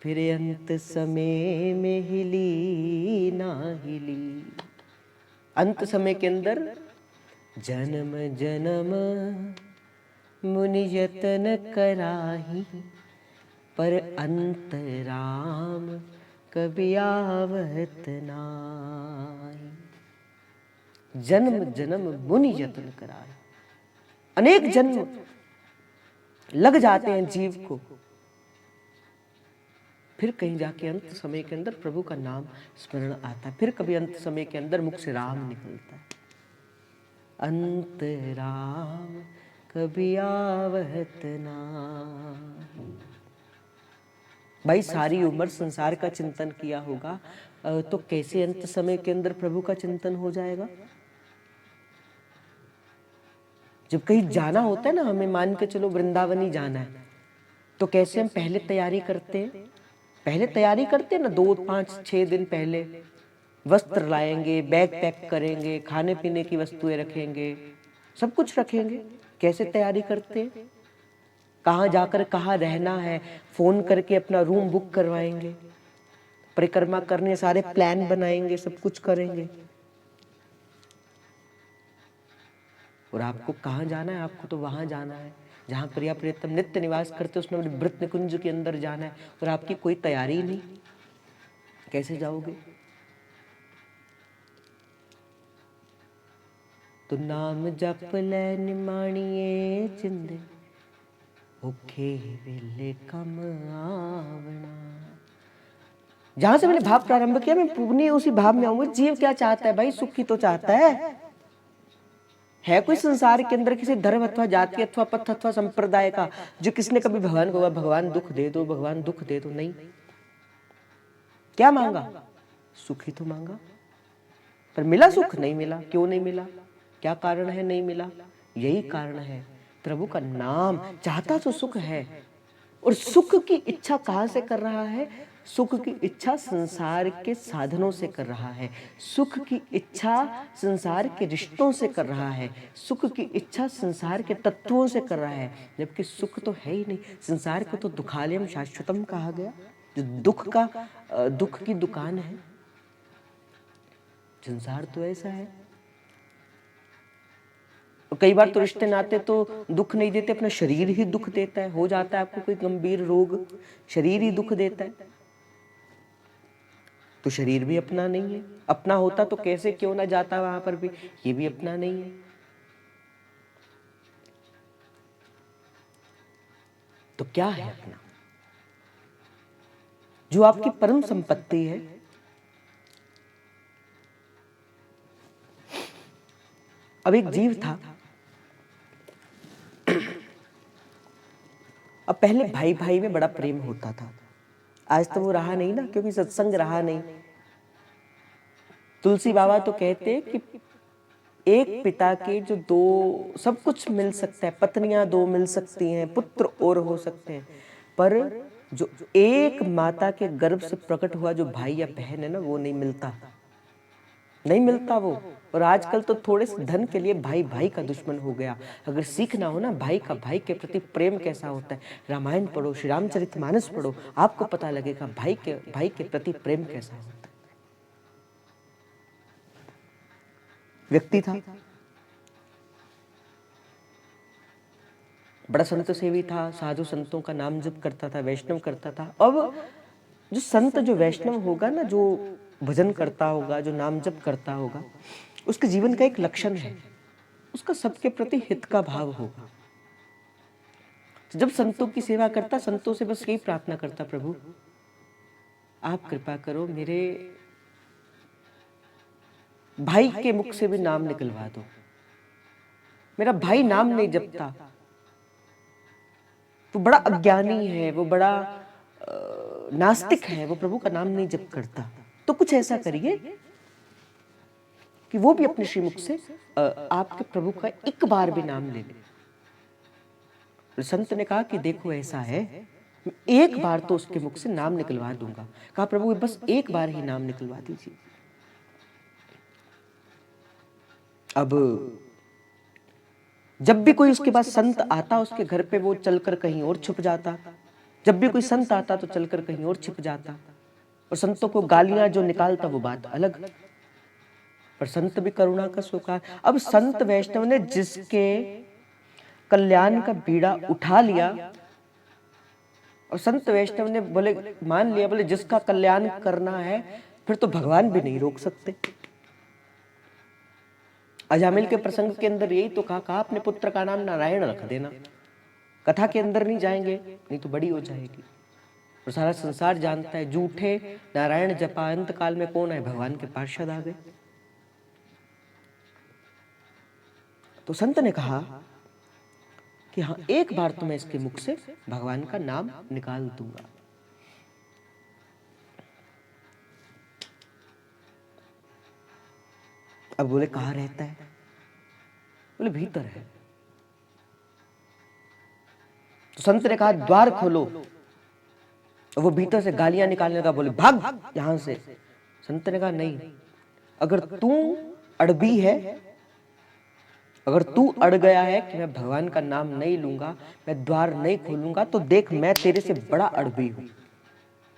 फिर अंत समय में हिली ना हिली। अंत समय के अंदर जन्म जन्म मुनि यतन कराही, पर अंतराम कभी आवत नाही। जन्म जन्म मुनि यत्न कराए, अनेक जन्म लग जाते हैं जीव को, फिर कहीं जाके अंत समय के अंदर प्रभु का नाम स्मरण आता है। फिर कभी अंत समय के अंदर मुख से राम निकलता है, अंत राम कभी आवत नाही। भाई सारी उम्र संसार का चिंतन किया होगा, तो कैसे अंत समय के अंदर प्रभु का चिंतन हो जाएगा? जब कहीं जाना होता है ना, हमें मान के चलो वृंदावन ही जाना है, तो कैसे हम पहले तैयारी करते हैं? पहले तैयारी करते हैं ना, 2-5-6 दिन पहले वस्त्र लाएंगे, बैग पैक करेंगे, खाने पीने की वस्तुएं रखेंगे, सब कुछ रखेंगे। कैसे तैयारी करते हैं? कहाँ जाकर कहाँ रहना है, फोन करके अपना रूम बुक करवाएंगे, परिक्रमा करने सारे प्लान बनाएंगे, सब कुछ करेंगे। और आपको कहाँ जाना है? आपको तो वहां जाना है जहां प्रिया प्रियतम नित्य निवास करते, उसमें वृत्त निकुंज के अंदर जाना है, और आपकी कोई तैयारी नहीं। कैसे जाओगे? तो नाम जप ले निमाणिए जिंदे, भूखे वेले कम आवना। जहां से मैंने भाव प्रारंभ किया, मैं पुण्य उसी भाव में आऊंगा। जीव क्या चाहता है भाई? सुख ही तो चाहता है कोई संसार के अंदर किसी धर्म अथवा जाति अथवा पथ अथवा संप्रदाय का जो किसने कभी भगवान को भगवान दुख दे दो, भगवान दुख दे दो? नहीं। क्या मांगा? सुख ही तो मांगा। पर मिला सुख? नहीं मिला। क्यों नहीं मिला? क्या कारण है नहीं मिला? यही कारण है, प्रभु का नाम चाहता तो सुख है, और सुख की इच्छा कहां से कर रहा है? सुख की इच्छा संसार के साधनों से कर रहा है, सुख की इच्छा संसार के रिश्तों से कर रहा है, सुख की इच्छा संसार के तत्वों से कर रहा है, जबकि सुख तो है ही नहीं। संसार को तो दुखालयम शाश्वतम कहा गया, जो दुख की दुकान है। संसार तो ऐसा है। कई बार तो रिश्ते नाते तो दुख नहीं देते, अपना शरीर ही दुख देता है। हो जाता है आपको कोई गंभीर रोग, शरीर ही दुख देता है, तो शरीर भी अपना नहीं है। अपना होता तो कैसे क्यों ना जाता वहां पर भी, ये भी अपना नहीं है। तो क्या है अपना? जो आपकी परम संपत्ति है। अब एक जीव था, अब पहले भाई भाई में बड़ा प्रेम होता था, आज तो वो रहा नहीं ना, क्योंकि सत्संग रहा नहीं। तुलसी बाबा तो कहते कि एक पिता के जो दो सब कुछ मिल सकता है, पत्नियां दो मिल सकती हैं, पुत्र और हो सकते हैं, पर जो एक माता के गर्भ से प्रकट हुआ जो भाई या बहन है ना, वो नहीं मिलता, नहीं मिलता वो। और आजकल तो थोड़े से धन के लिए भाई भाई का दुश्मन हो गया। अगर सीखना हो ना भाई का भाई के प्रति प्रेम कैसा होता है, रामायण पढ़ो, श्री रामचरितमानस पढ़ो, आपको पता लगेगा भाई के प्रति प्रेम कैसा होता है। व्यक्ति था, बड़ा संत सेवी था, साधु संतों का नाम जप करता था, वैष्णव करता था। अब जो संत जो वैष्णव होगा ना, जो भजन करता होगा, जो नाम जप करता होगा, उसके जीवन का एक लक्षण है, उसका सबके प्रति हित का भाव होगा। जब संतों की सेवा करता, संतों से बस यही प्रार्थना करता, प्रभु आप कृपा करो, मेरे भाई के मुख से भी नाम निकलवा दो। मेरा भाई नाम नहीं जपता, वो बड़ा अज्ञानी है, वो बड़ा नास्तिक है, वो प्रभु का नाम नहीं जप करता। तो कुछ ऐसा करिए कि वो भी अपने श्रीमुख से आपके प्रभु का एक बार भी नाम ले ले। संत ने कहा कि देखो ऐसा है, एक बार तो उसके मुख से नाम निकलवा दूंगा। कहा प्रभु बस एक बार ही नाम निकलवा दीजिए। अब जब भी कोई उसके पास संत आता, उसके घर पे वो चलकर कहीं और छुप जाता। जब भी कोई संत आता तो चलकर कहीं और छिप जाता, और संतों को गालियां जो निकालता वो बात अलग, पर संत भी करुणा का स्वकार। अब संत वैष्णव ने जिसके कल्याण का बीड़ा उठा लिया। और संत वैष्णव ने बोले मान लिया, बोले जिसका कल्याण करना है फिर तो भगवान भी नहीं रोक सकते। अजामिल के प्रसंग के अंदर यही तो कहा अपने पुत्र का नाम नारायण रख देना। कथा के अंदर नहीं जाएंगे, नहीं तो बड़ी हो जाएगी। और सारा संसार जानता है झूठे नारायण जपा अंत काल में कौन है, भगवान के पार्षद आ गए। तो संत ने कहा कि हाँ, एक बार तो मैं इसके मुख से भगवान का नाम निकाल दूंगा। अब बोले कहाँ रहता है? बोले भीतर है। तो संत ने कहा द्वार खोलो। वो भीतर से गालियां निकालने लगा, बोले भाग यहां से। संत ने कहा नहीं, अगर तू अड़बी है, अगर तू अड़ गया है कि मैं भगवान का नाम नहीं लूंगा, मैं द्वार नहीं खोलूंगा, तो देख मैं तेरे से बड़ा अड़बी हूं।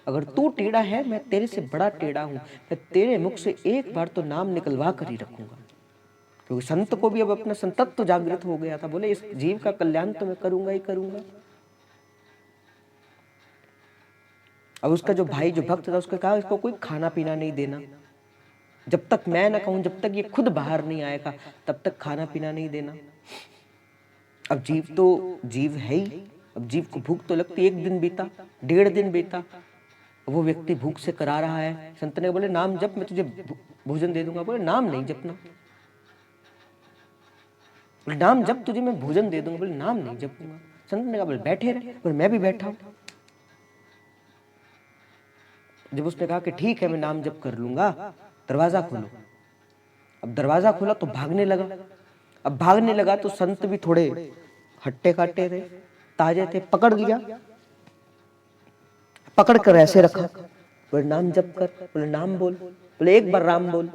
अगर तू टेढ़ा है, मैं तेरे से बड़ा टेढ़ा हूं। मैं तेरे मुख से एक बार तो नाम निकलवा कर ही रखूंगा। क्योंकि संत को भी अब अपना संतत्व जागृत हो गया था। बोले इस जीव का कल्याण तो मैं करूंगा ही करूंगा। अब उसका जो भाई जो भक्त था उसको कहा इसको कोई खाना पीना नहीं देना, जब तक मैं ना कहूं, जब तक ये खुद बाहर नहीं आएगा तब तक खाना पीना नहीं देना। अब जीव तो जीव है ही, अब जीव को भूख तो लगती। एक दिन बीता, 1.5 दिन बीता, वो व्यक्ति भूख से करा रहा है। संत ने बोले नाम जप, मैं तुझे भोजन दे दूंगा। बोले नाम नहीं जपना। बोले नाम जप, तुझे मैं भोजन दे दूंगा। बोले नाम नहीं जपूंगा। संत ने कहा बोले बैठे रहे। बोले मैं भी बैठा हूं। जब उसने कहा कि ठीक है मैं नाम जप कर लूंगा, दरवाजा खोलो। अब दरवाजा खोला तो भागने लगा। अब भागने लगा तो संत भी थोड़े हट्टे काटे थे, ताजे थे, पकड़ लिया। पकड़ कर ऐसे रखा, बोले नाम जप कर। बोले नाम बोल। बोले एक बार राम बोल।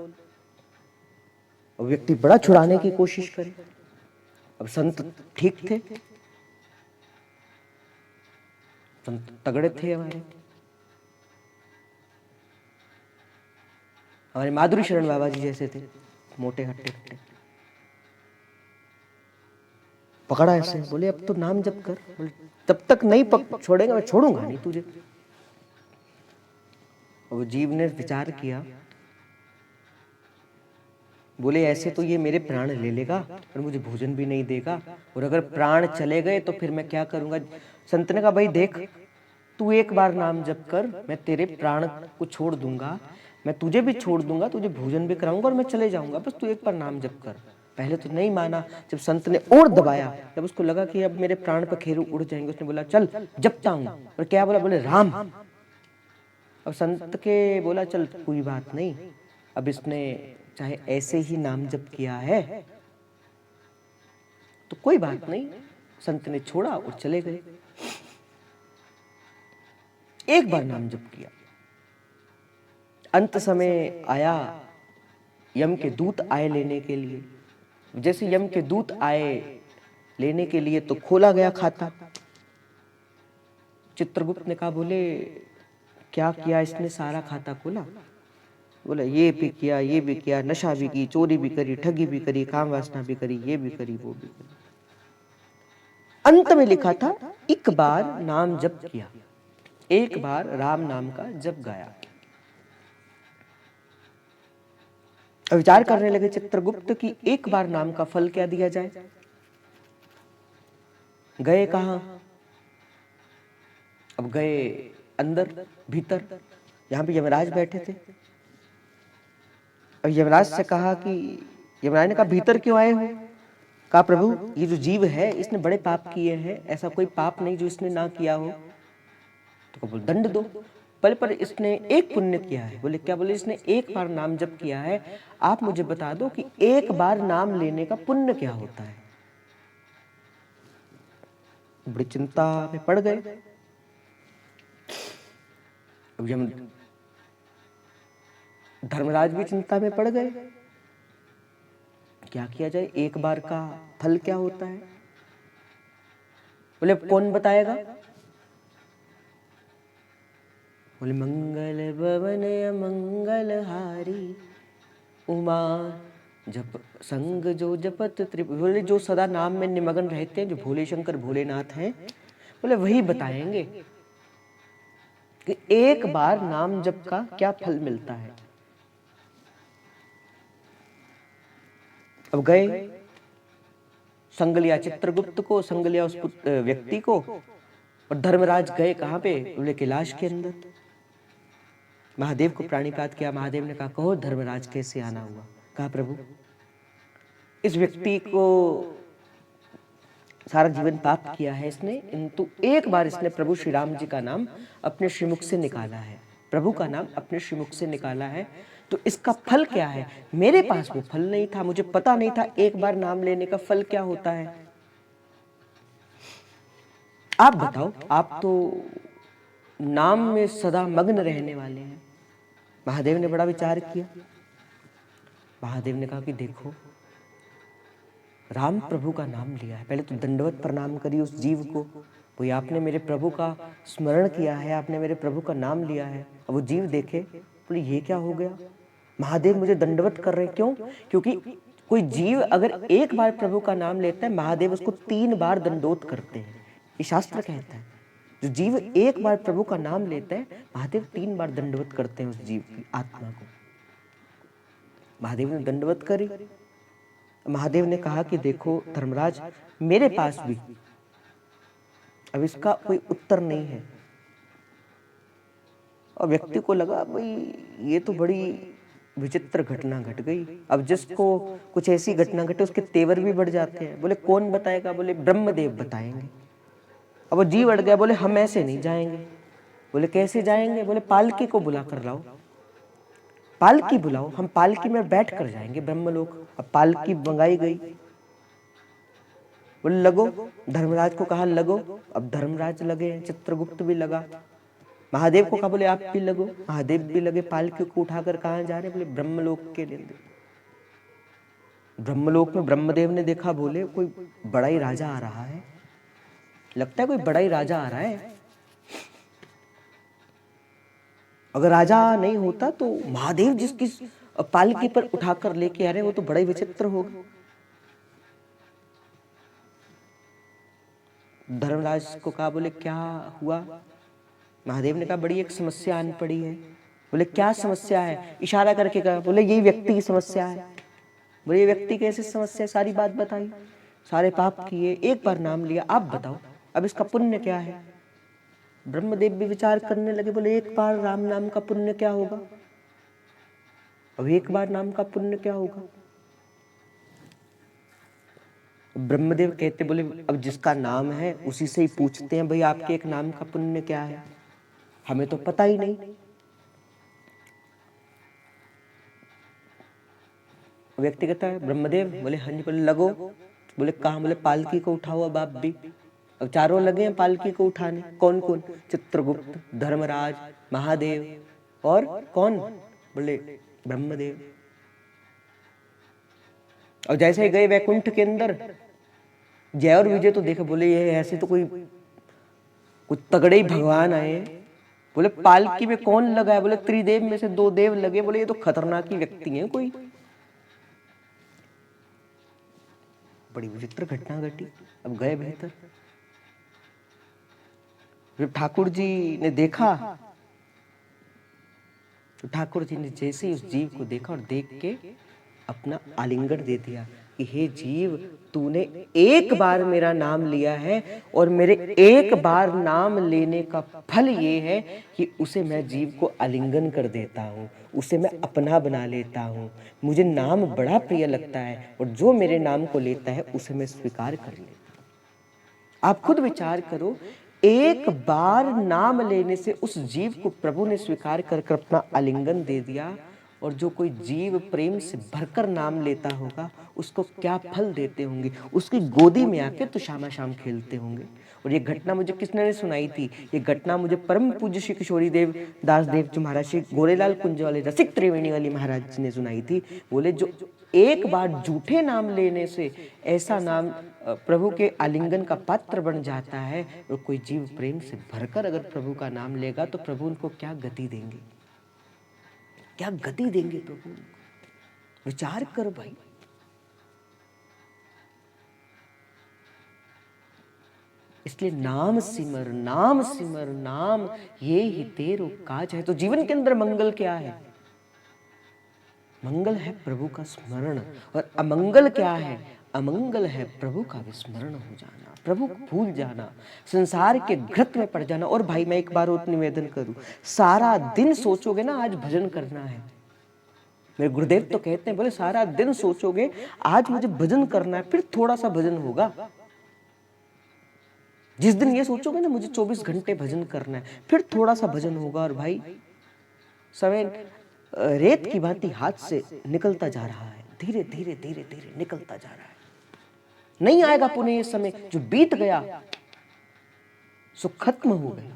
और व्यक्ति बड़ा छुड़ाने की कोशिश करे। अब संत ठीक थे, संत तगड़े थे। हमारे माधुरी शरण बाबा जी जैसे थे, मोटे हट्टे हट्टे। पकड़ा ऐसे, बोले अब तो नाम जप कर। बोले तब तक नहीं छोड़ेगा, मैं छोड़ूंगा नहीं तुझे। वो जीव ने विचार किया, बोले ऐसे तो ये मेरे प्राण ले लेगा और मुझे भोजन भी नहीं देगा, और अगर प्राण चले गए तो फिर मैं क्या करूंगा। संत ने कहा भाई देख, तू एक बार नाम जप कर, मैं तेरे प्राण को छोड़ दूंगा, मैं तुझे भी छोड़ दूंगा, तुझे भोजन भी कराऊंगा और मैं चले जाऊंगा, बस तू एक बार नाम जप कर। पहले तो नहीं माना। जब संत ने और दबाया, जब उसको लगा कि अब मेरे प्राण पखेरु उड़ जाएंगे, उसने बोला चल जपता हूं। और क्या बोला? बोले राम। अब संत के बोला चल कोई बात नहीं, अब इसने चाहे ऐसे ही नाम जप किया है तो कोई बात नहीं। संत ने छोड़ा और चले गए। एक बार नाम जप किया, अंत समय आया, यम के दूत आए लेने के लिए। जैसे यम के दूत आए लेने के लिए तो खोला गया खाता। चित्रगुप्त ने कहा बोले क्या किया इसने? सारा खाता खोला। बोला ये भी किया, ये भी किया, नशा भी की, चोरी भी करी, ठगी भी करी, काम वासना भी करी, ये भी करी, वो भी करी। अंत में लिखा था एक बार नाम जप किया, एक बार राम नाम का जप गाया। विचार करने लगे चित्रगुप्त कि एक बार नाम का फल क्या दिया जाए। गए कहां? अब गए अंदर भीतर, यहां पे यमराज बैठे थे। अब यमराज से कहा कि, यमराज ने कहा भीतर क्यों आए हो? कहा प्रभु ये जो जीव है इसने बड़े पाप किए हैं, ऐसा कोई पाप नहीं जो इसने ना किया हो। तो बोले दंड दो। बोले पर इसने एक पुण्य किया है। बोले क्या? बोले इसने एक बार नाम जप किया है। आप मुझे बता दो कि एक बार नाम लेने का पुण्य क्या होता है। बड़ी चिंता में पड़ गए। अब धर्मराज भी चिंता में पड़ गए, क्या किया जाए, एक बार का फल क्या होता है। बोले कौन बताएगा? बोले मंगल भवन अमंगल हारी, उमा जप संग जो जपत बोले जो सदा नाम में निमग्न रहते हैं, जो भोले शंकर भोलेनाथ हैं, बोले वही बताएंगे कि एक बार नाम जप का क्या फल मिलता है। अब गए, संग लिया चित्रगुप्त को, संग लिया उस व्यक्ति को, और धर्मराज गए कहाँ पे? बोले कैलाश के अंदर। महादेव को प्राणिपात किया। महादेव ने कहा कहो धर्मराज कैसे आना हुआ? कहा प्रभु इस व्यक्ति को सारा जीवन पाप किया है इसने, किंतु एक बार इसने प्रभु श्री राम जी का नाम अपने श्रीमुख से निकाला है, प्रभु का नाम अपने श्रीमुख से निकाला है, तो इसका फल क्या है? मेरे पास वो फल नहीं था, मुझे पता नहीं था एक बार नाम लेने का फल क्या होता है। आप बताओ, आप तो नाम में सदा मग्न रहने वाले हैं। महादेव ने बड़ा विचार किया। महादेव ने कहा कि देखो, राम प्रभु का नाम लिया है, पहले तो दंडवत प्रणाम करिए उस जीव को। वही आपने मेरे प्रभु का स्मरण किया है, आपने मेरे प्रभु का नाम लिया है। अब वो जीव देखे, बोले ये क्या हो गया, महादेव मुझे दंडवत कर रहे हैं। क्यों? क्योंकि कोई जीव अगर एक बार प्रभु का नाम लेता है, महादेव उसको 3 बार दंडोत करते हैं। ये शास्त्र कहता है, जो जीव एक बार प्रभु का नाम लेता है, महादेव 3 बार दंडवत करते हैं उस जीव की आत्मा को। महादेव ने दंडवत करी। महादेव ने कहा कि देखो धर्मराज, मेरे पास भी अब इसका कोई उत्तर नहीं है। और व्यक्ति को लगा भाई ये तो बड़ी विचित्र घटना घट गई। अब जिसको कुछ ऐसी घटना घटे उसके तेवर भी बढ़ जाते हैं। बोले कौन बताएगा? बोले ब्रह्मदेव बताएंगे। अब वो जीव अड़ गया, बोले हम ऐसे नहीं जाएंगे। बोले कैसे जाएंगे? बोले पालकी को बुला कर लाओ, पालकी बुलाओ, हम पालकी में बैठ कर जाएंगे ब्रह्मलोक। अब पालकी मंगाई गई। बोले लगो, धर्मराज को कहा लगो। अब धर्मराज लगे, चित्रगुप्त भी लगा। महादेव को कहा बोले आप भी लगो, महादेव भी लगे। पालकी को उठाकर कहाँ जा रहे? बोले ब्रह्मलोक के लिए। ब्रह्मलोक में ब्रह्मदेव ने देखा, बोले कोई बड़ा ही राजा आ रहा है, लगता है कोई बड़ा ही राजा आ रहा है। अगर राजा नहीं होता तो महादेव जिसकी पालकी पर उठाकर लेके आ रहे वो तो बड़ा ही विचित्र होगा। धर्मराज को कहा, बोले क्या हुआ? महादेव ने कहा बड़ी एक समस्या आन पड़ी है। बोले क्या समस्या है? इशारा करके कहा, बोले यही व्यक्ति की समस्या है। बोले ये व्यक्ति कैसे समस्या? सारी बात बताई, सारे पाप किए, एक बार नाम लिया, आप बताओ अब इसका पुण्य क्या है? ब्रह्मदेव भी विचार करने लगे। बोले एक बार राम नाम का पुण्य क्या होगा? अब एक बार नाम का पुण्य क्या होगा? ब्रह्मदेव कहते, बोले अब जिसका नाम है उसी से ही पूछते हैं, भाई आपके एक नाम का पुण्य क्या है, हमें तो पता ही नहीं। व्यक्ति कहता है ब्रह्मदेव, बोले हाँ जी। बोले लगो। बोले कहाँ? बोले पालकी को उठाओ अब आप भी। अब चारों लगे हैं पालकी को उठाने। कौन कौन? चित्रगुप्त, धर्मराज, महादेव और कौन? बोले ब्रह्मदेव। और जैसे ही गए वैकुंठ के अंदर, जय और विजय तो देखे, बोले ये ऐसे तो कोई कुछ तगड़े ही भगवान आए। बोले पालकी में कौन लगा है? बोले त्रिदेव में से 2 देव लगे। बोले ये तो खतरनाक ही व्यक्ति है कोई। बड़ी विचित्र घटना घटी। अब गए भीतर, जब ठाकुर जी ने देखा, तो ठाकुर जी ने जैसे ही उस जीव को देखा और देख के अपना आलिंगन दे दिया कि हे जीव, तूने एक बार मेरा नाम लिया है और मेरे एक बार नाम लेने का फल ये है कि उसे मैं जीव को आलिंगन कर देता हूँ, उसे मैं अपना बना लेता हूँ। मुझे नाम बड़ा प्रिय लगता है और जो मेरे नाम को लेता है उसे मैं स्वीकार कर लेता हूँ। आप खुद विचार करो, एक बार नाम लेने से उस जीव को प्रभु ने स्वीकार कर अपना आलिंगन दे दिया। और जो कोई जीव प्रेम से भरकर नाम लेता होगा उसको क्या फल देते होंगे, उसकी गोदी में आके तो शामा शाम खेलते होंगे। और ये घटना मुझे किसने सुनाई थी? ये घटना मुझे परम पूज्य श्री किशोरी देव दास देव जी महाराज, श्री गोरेलाल कुंज वाले रसिक त्रिवेणी वाली महाराज जी ने सुनाई थी। बोले जो एक बार झूठे नाम लेने से ऐसा नाम प्रभु के आलिंगन का पात्र बन जाता है, और कोई जीव प्रेम से भरकर अगर प्रभु का नाम लेगा तो प्रभु उनको क्या गति देंगे, क्या गति देंगे प्रभु। विचार कर भाई, इसलिए नाम सिमर नाम सिमर नाम, ये ही तेरो काज है। तो जीवन के अंदर मंगल क्या है? मंगल है प्रभु का स्मरण, और अमंगल क्या है? अमंगल है प्रभु का विस्मरण हो जाना, प्रभु को भूल जाना, संसार के घृत में पड़ जाना। और भाई मैं एक बार और निवेदन करूं, सारा दिन सोचोगे ना आज भजन करना है, मेरे गुरुदेव तो कहते हैं, बोले सारा दिन सोचोगे आज मुझे भजन करना है, फिर थोड़ा सा भजन होगा। जिस दिन ये सोचोगे ना मुझे 24 घंटे भजन करना है, फिर थोड़ा सा भजन होगा। और भाई समय रेत की भांति हाथ से निकलता जा रहा है, धीरे धीरे धीरे धीरे निकलता जा रहा है। नहीं आएगा पुनः ये समय, जो बीत गया सो खत्म हो गया।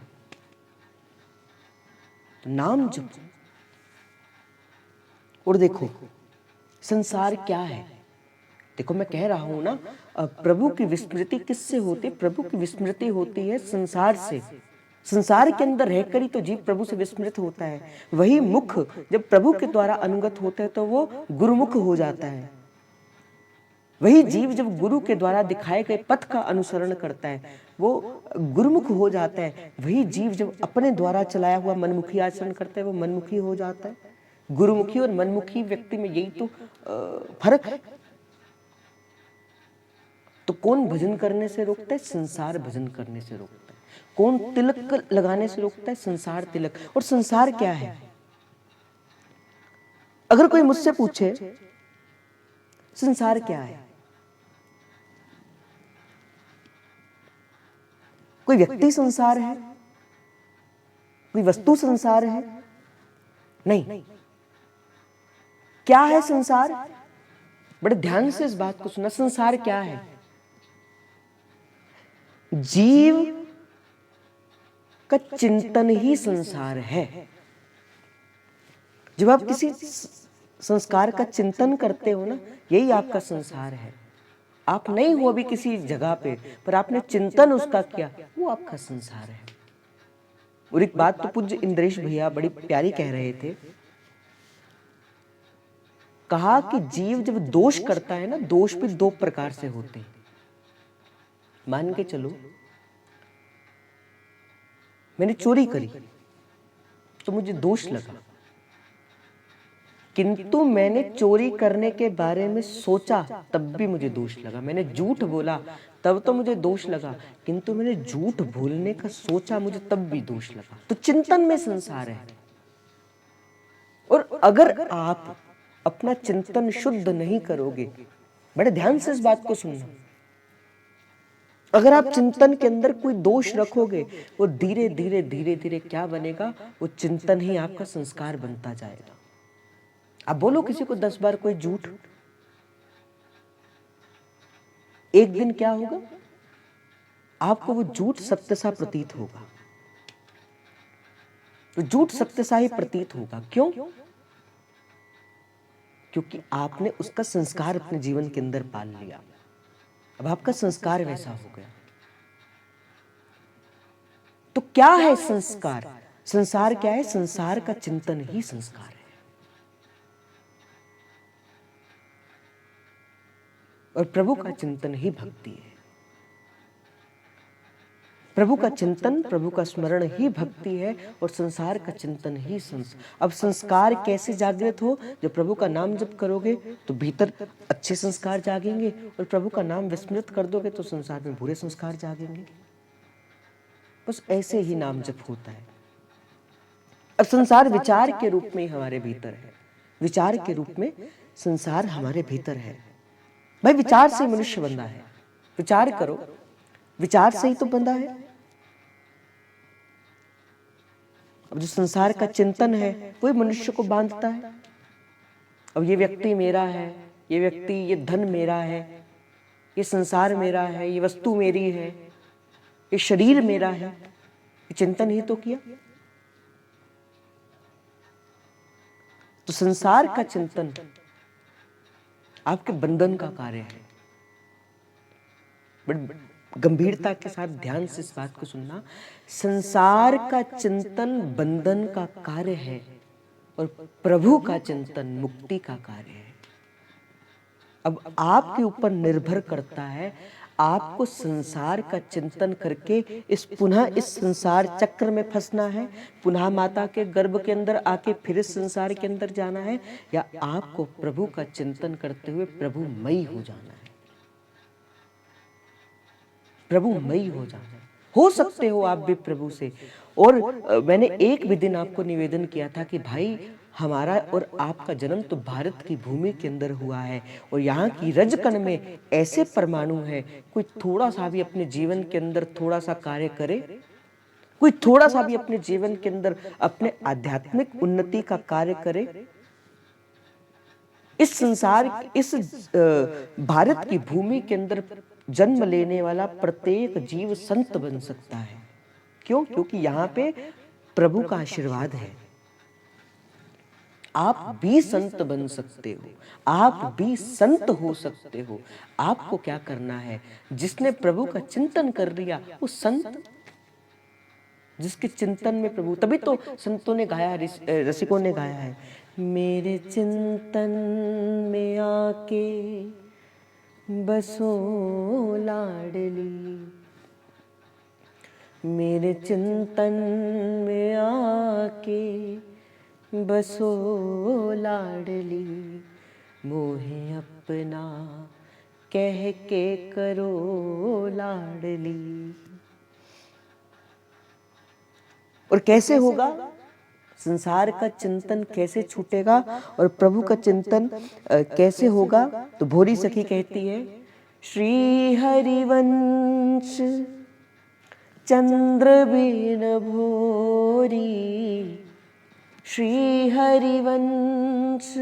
तो नाम जपो। और देखो संसार क्या है, देखो मैं कह रहा हूं ना, प्रभु की विस्मृति किससे होती है? प्रभु की विस्मृति होती है संसार से। संसार के अंदर रहकर ही तो जीव प्रभु से विस्मृत होता है। वही मुख जब प्रभु के द्वारा अनुगत होता है तो वो गुरुमुख हो जाता है। वही जीव जब गुरु के द्वारा दिखाए गए पथ का अनुसरण करता है वो गुरुमुख हो जाता है। वही जीव जब अपने द्वारा चलाया हुआ मनमुखी आचरण करता है वो मनमुखी हो जाता है। गुरुमुखी और मनमुखी व्यक्ति में यही तो फर्क है। तो कौन भजन करने से रोकता है? संसार भजन करने से रोकता है। कौन तिलक लगाने से रोकता है? संसार तिलक। और संसार क्या है? अगर कोई मुझसे पूछे संसार क्या है, कोई व्यक्ति संसार है, कोई वस्तु संसार है? नहीं। क्या है संसार? बड़े ध्यान से इस बात को सुना। संसार क्या है? जीव का चिंतन ही संसार है। जब आप किसी संस्कार का चिंतन करते हो ना, यही आपका संसार है। आप नहीं हो अभी किसी जगह पे, पर आपने चिंतन उसका किया, वो आपका संसार है। और एक बात तो पूज्य इंद्रेश भैया बड़ी प्यारी कह रहे थे, कहा कि जीव जब दोष करता है ना, दोष भी दो प्रकार से होते हैं। मान के चलो मैंने चोरी करी तो मुझे दोष लगा, किंतु मैंने चोरी करने के बारे में सोचा तब भी मुझे दोष लगा। मैंने झूठ बोला तब तो मुझे दोष लगा, किंतु मैंने झूठ बोलने का सोचा, मुझे तब भी दोष लगा। तो चिंतन में संसार है। और अगर आप अपना चिंतन शुद्ध नहीं करोगे, बड़े ध्यान से इस बात को सुनना, अगर आप चिंतन के अंदर कोई दोष रखोगे, वो धीरे धीरे धीरे धीरे क्या बनेगा? वो चिंतन ही आपका संस्कार बनता जाएगा। आप बोलो किसी को 10 बार कोई झूठ, एक दिन क्या होगा? आपको वो झूठ सत्य सा प्रतीत होगा। तो झूठ सत्य सा ही प्रतीत होगा। क्यों? क्योंकि आपने उसका संस्कार अपने जीवन के अंदर पाल लिया। अब आपका संस्कार वैसा हो गया। तो क्या है संस्कार? संसार क्या है? संसार का चिंतन ही संस्कार है। और प्रभु का चिंतन ही भक्ति है। प्रभु का चिंतन, प्रभु का स्मरण ही भक्ति है, और संसार का चिंतन ही अब संस्कार कैसे जागृत हो? जब प्रभु का नाम जप करोगे तो भीतर अच्छे संस्कार जागेंगे, और प्रभु का नाम विस्मृत कर दोगे तो संसार में बुरे संस्कार जागेंगे। बस ऐसे ही नाम जप होता है। अब संसार विचार के रूप में हमारे भीतर है। विचार के रूप में संसार हमारे भीतर है। भाई विचार से मनुष्य बंधा है। विचार करो, विचार से ही तो बंधा है। अब जो संसार का चिंतन है वही मनुष्य को बांधता है। अब ये व्यक्ति मेरा है, ये व्यक्ति, ये धन मेरा है, ये संसार मेरा है, ये वस्तु मेरी है, ये शरीर मेरा है, ये चिंतन ही तो किया। तो संसार का चिंतन आपके बंधन का कार्य है। बड़ी गंभीरता के साथ ध्यान से इस बात को सुनना। संसार का चिंतन बंधन का कार्य है, और प्रभु का चिंतन मुक्ति का कार्य है। अब आपके ऊपर निर्भर करता है आपको संसार का चिंतन करके पुनः इस संसार चक्र में फंसना है, पुनः माता के गर्भ के अंदर आके फिर इस संसार के अंदर जाना है, या आपको प्रभु का चिंतन करते हुए प्रभुमयी हो जाना है, प्रभुमयी हो जाना है। हो सकते हो आप भी प्रभु से। और मैंने एक भी दिन आपको निवेदन किया था कि भाई हमारा और आपका जन्म तो भारत की भूमि के अंदर हुआ है, और यहाँ की रजकण में ऐसे परमाणु है, कोई थोड़ा सा भी अपने जीवन के अंदर थोड़ा सा कार्य करे, कोई थोड़ा सा भी अपने जीवन के अंदर अपने आध्यात्मिक उन्नति का कार्य करे, इस संसार, इस भारत की भूमि के अंदर जन्म लेने वाला प्रत्येक जीव संत बन सकता है। क्यों? क्योंकि यहाँ पे प्रभु का आशीर्वाद है। आप भी संत बन सकते हो, आप भी संत हो सकते हो। आपको क्या करना है? जिसने प्रभु का चिंतन कर लिया वो संत, जिसके चिंतन में प्रभु, तभी तो संतों ने गाया, रसिकों ने गाया है, मेरे चिंतन में आके बसो लाडली, मेरे चिंतन में आके बसो लाडली, मोहे अपना कह के करो लाडली। और कैसे होगा? संसार का चिंतन कैसे छूटेगा और प्रभु का चिंतन कैसे होगा? तो भोरी सखी कहती है, श्री हरिवंश चंद्र बिन भोरी, श्री हरिवंश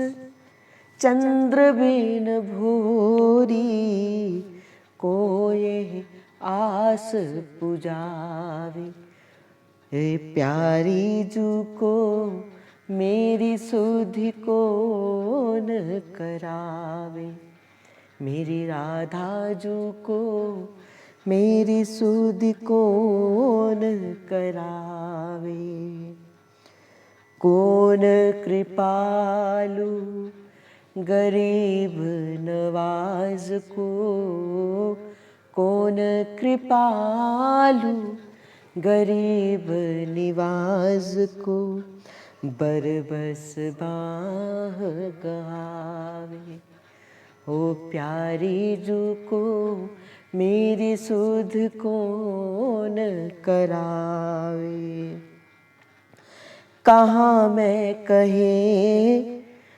चंद्र बिन भोरी, कोई आस पुजावे, ए प्यारी जू को मेरी सुधि कौन करावे, मेरी राधा जू को मेरी सुधि कौन करावे, कौन कृपालु गरीब नवाज को, कौन कृपालु गरीब निवाज को, बरबस बाह गहावे, ओ प्यारी जू को मेरी सुध कौन करावे, कहाँ मैं कहे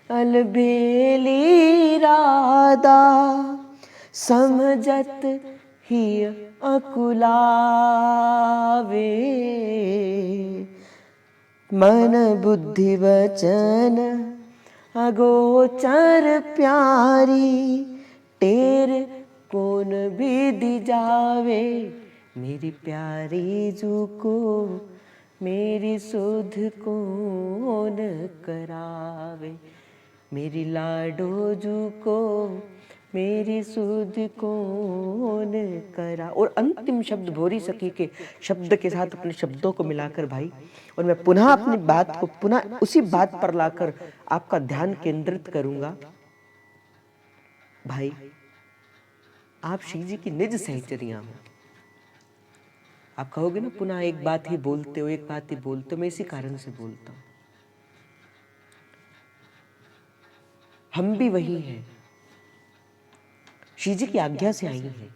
अलबेली राधा, समझत ही अकुलावे, मन बुद्धि वचन अगोचर प्यारी, टेर कौन भी दी जावे, मेरी प्यारी जू को मेरी सुध कौन करावे, मेरी लाडो जू को मेरी सुध कौन करा। और अंतिम शब्द भोरी सखी के शब्द के साथ अपने शब्दों को मिलाकर भाई, और मैं पुनः अपनी बात को पुनः उसी बात पर लाकर आपका ध्यान केंद्रित करूंगा। भाई आप श्री जी की निज सहचरियां हो। आप कहोगे ना पुनः एक बात ही बोलते हो, एक बात ही बोलते हो, मैं इसी कारण से बोलता हूं। हम भी वही हैं, श्री जी की आज्ञा से आई हैं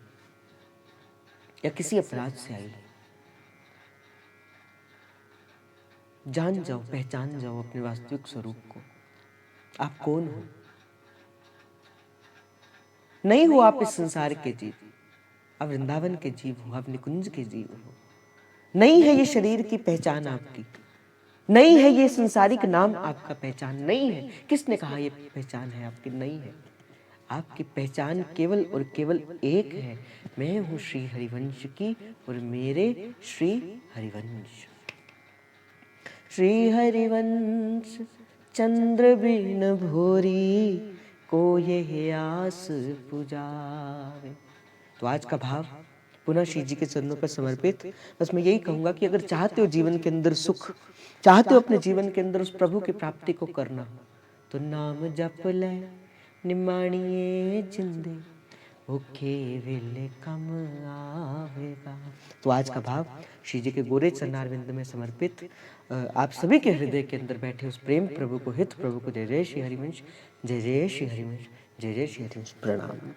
या किसी अपराध से आई हैं। जान जाओ, पहचान जाओ अपने वास्तविक स्वरूप को। आप कौन हो? नहीं हो आप इस संसार के जीव, आप वृंदावन के जीव हो, आप निकुंज के जीव हो। नहीं है ये शरीर की पहचान आपकी, नहीं है ये संसारिक नाम आपका पहचान, नहीं है। किसने कहा ये पहचान है आपकी? नहीं है। आपकी पहचान केवल और केवल एक है, मैं हूं श्री हरिवंश की और मेरे श्री हरिवंश। श्री हरिवंश चंद्र बिन भोरी, को ये आस पुजावे। तो आज का भाव पुनः श्री जी के चरणों पर समर्पित। बस मैं यही कहूंगा कि अगर चाहते हो जीवन के अंदर सुख, चाहते हो अपने जीवन के अंदर उस प्रभु की प्राप्ति को करना, तो नाम जप ले निमाणिए जिंदे, ओके विल कम आवेगा। तो आज का भाव श्री जी के गोरे चरणारविंद में समर्पित आप सभी के हृदय के अंदर बैठे उस प्रेम प्रभु को, हित प्रभु को जय जय श्री हरिवंश, जय जय श्री हरिवंश, जय जय श्री हरिवंश। प्रणाम।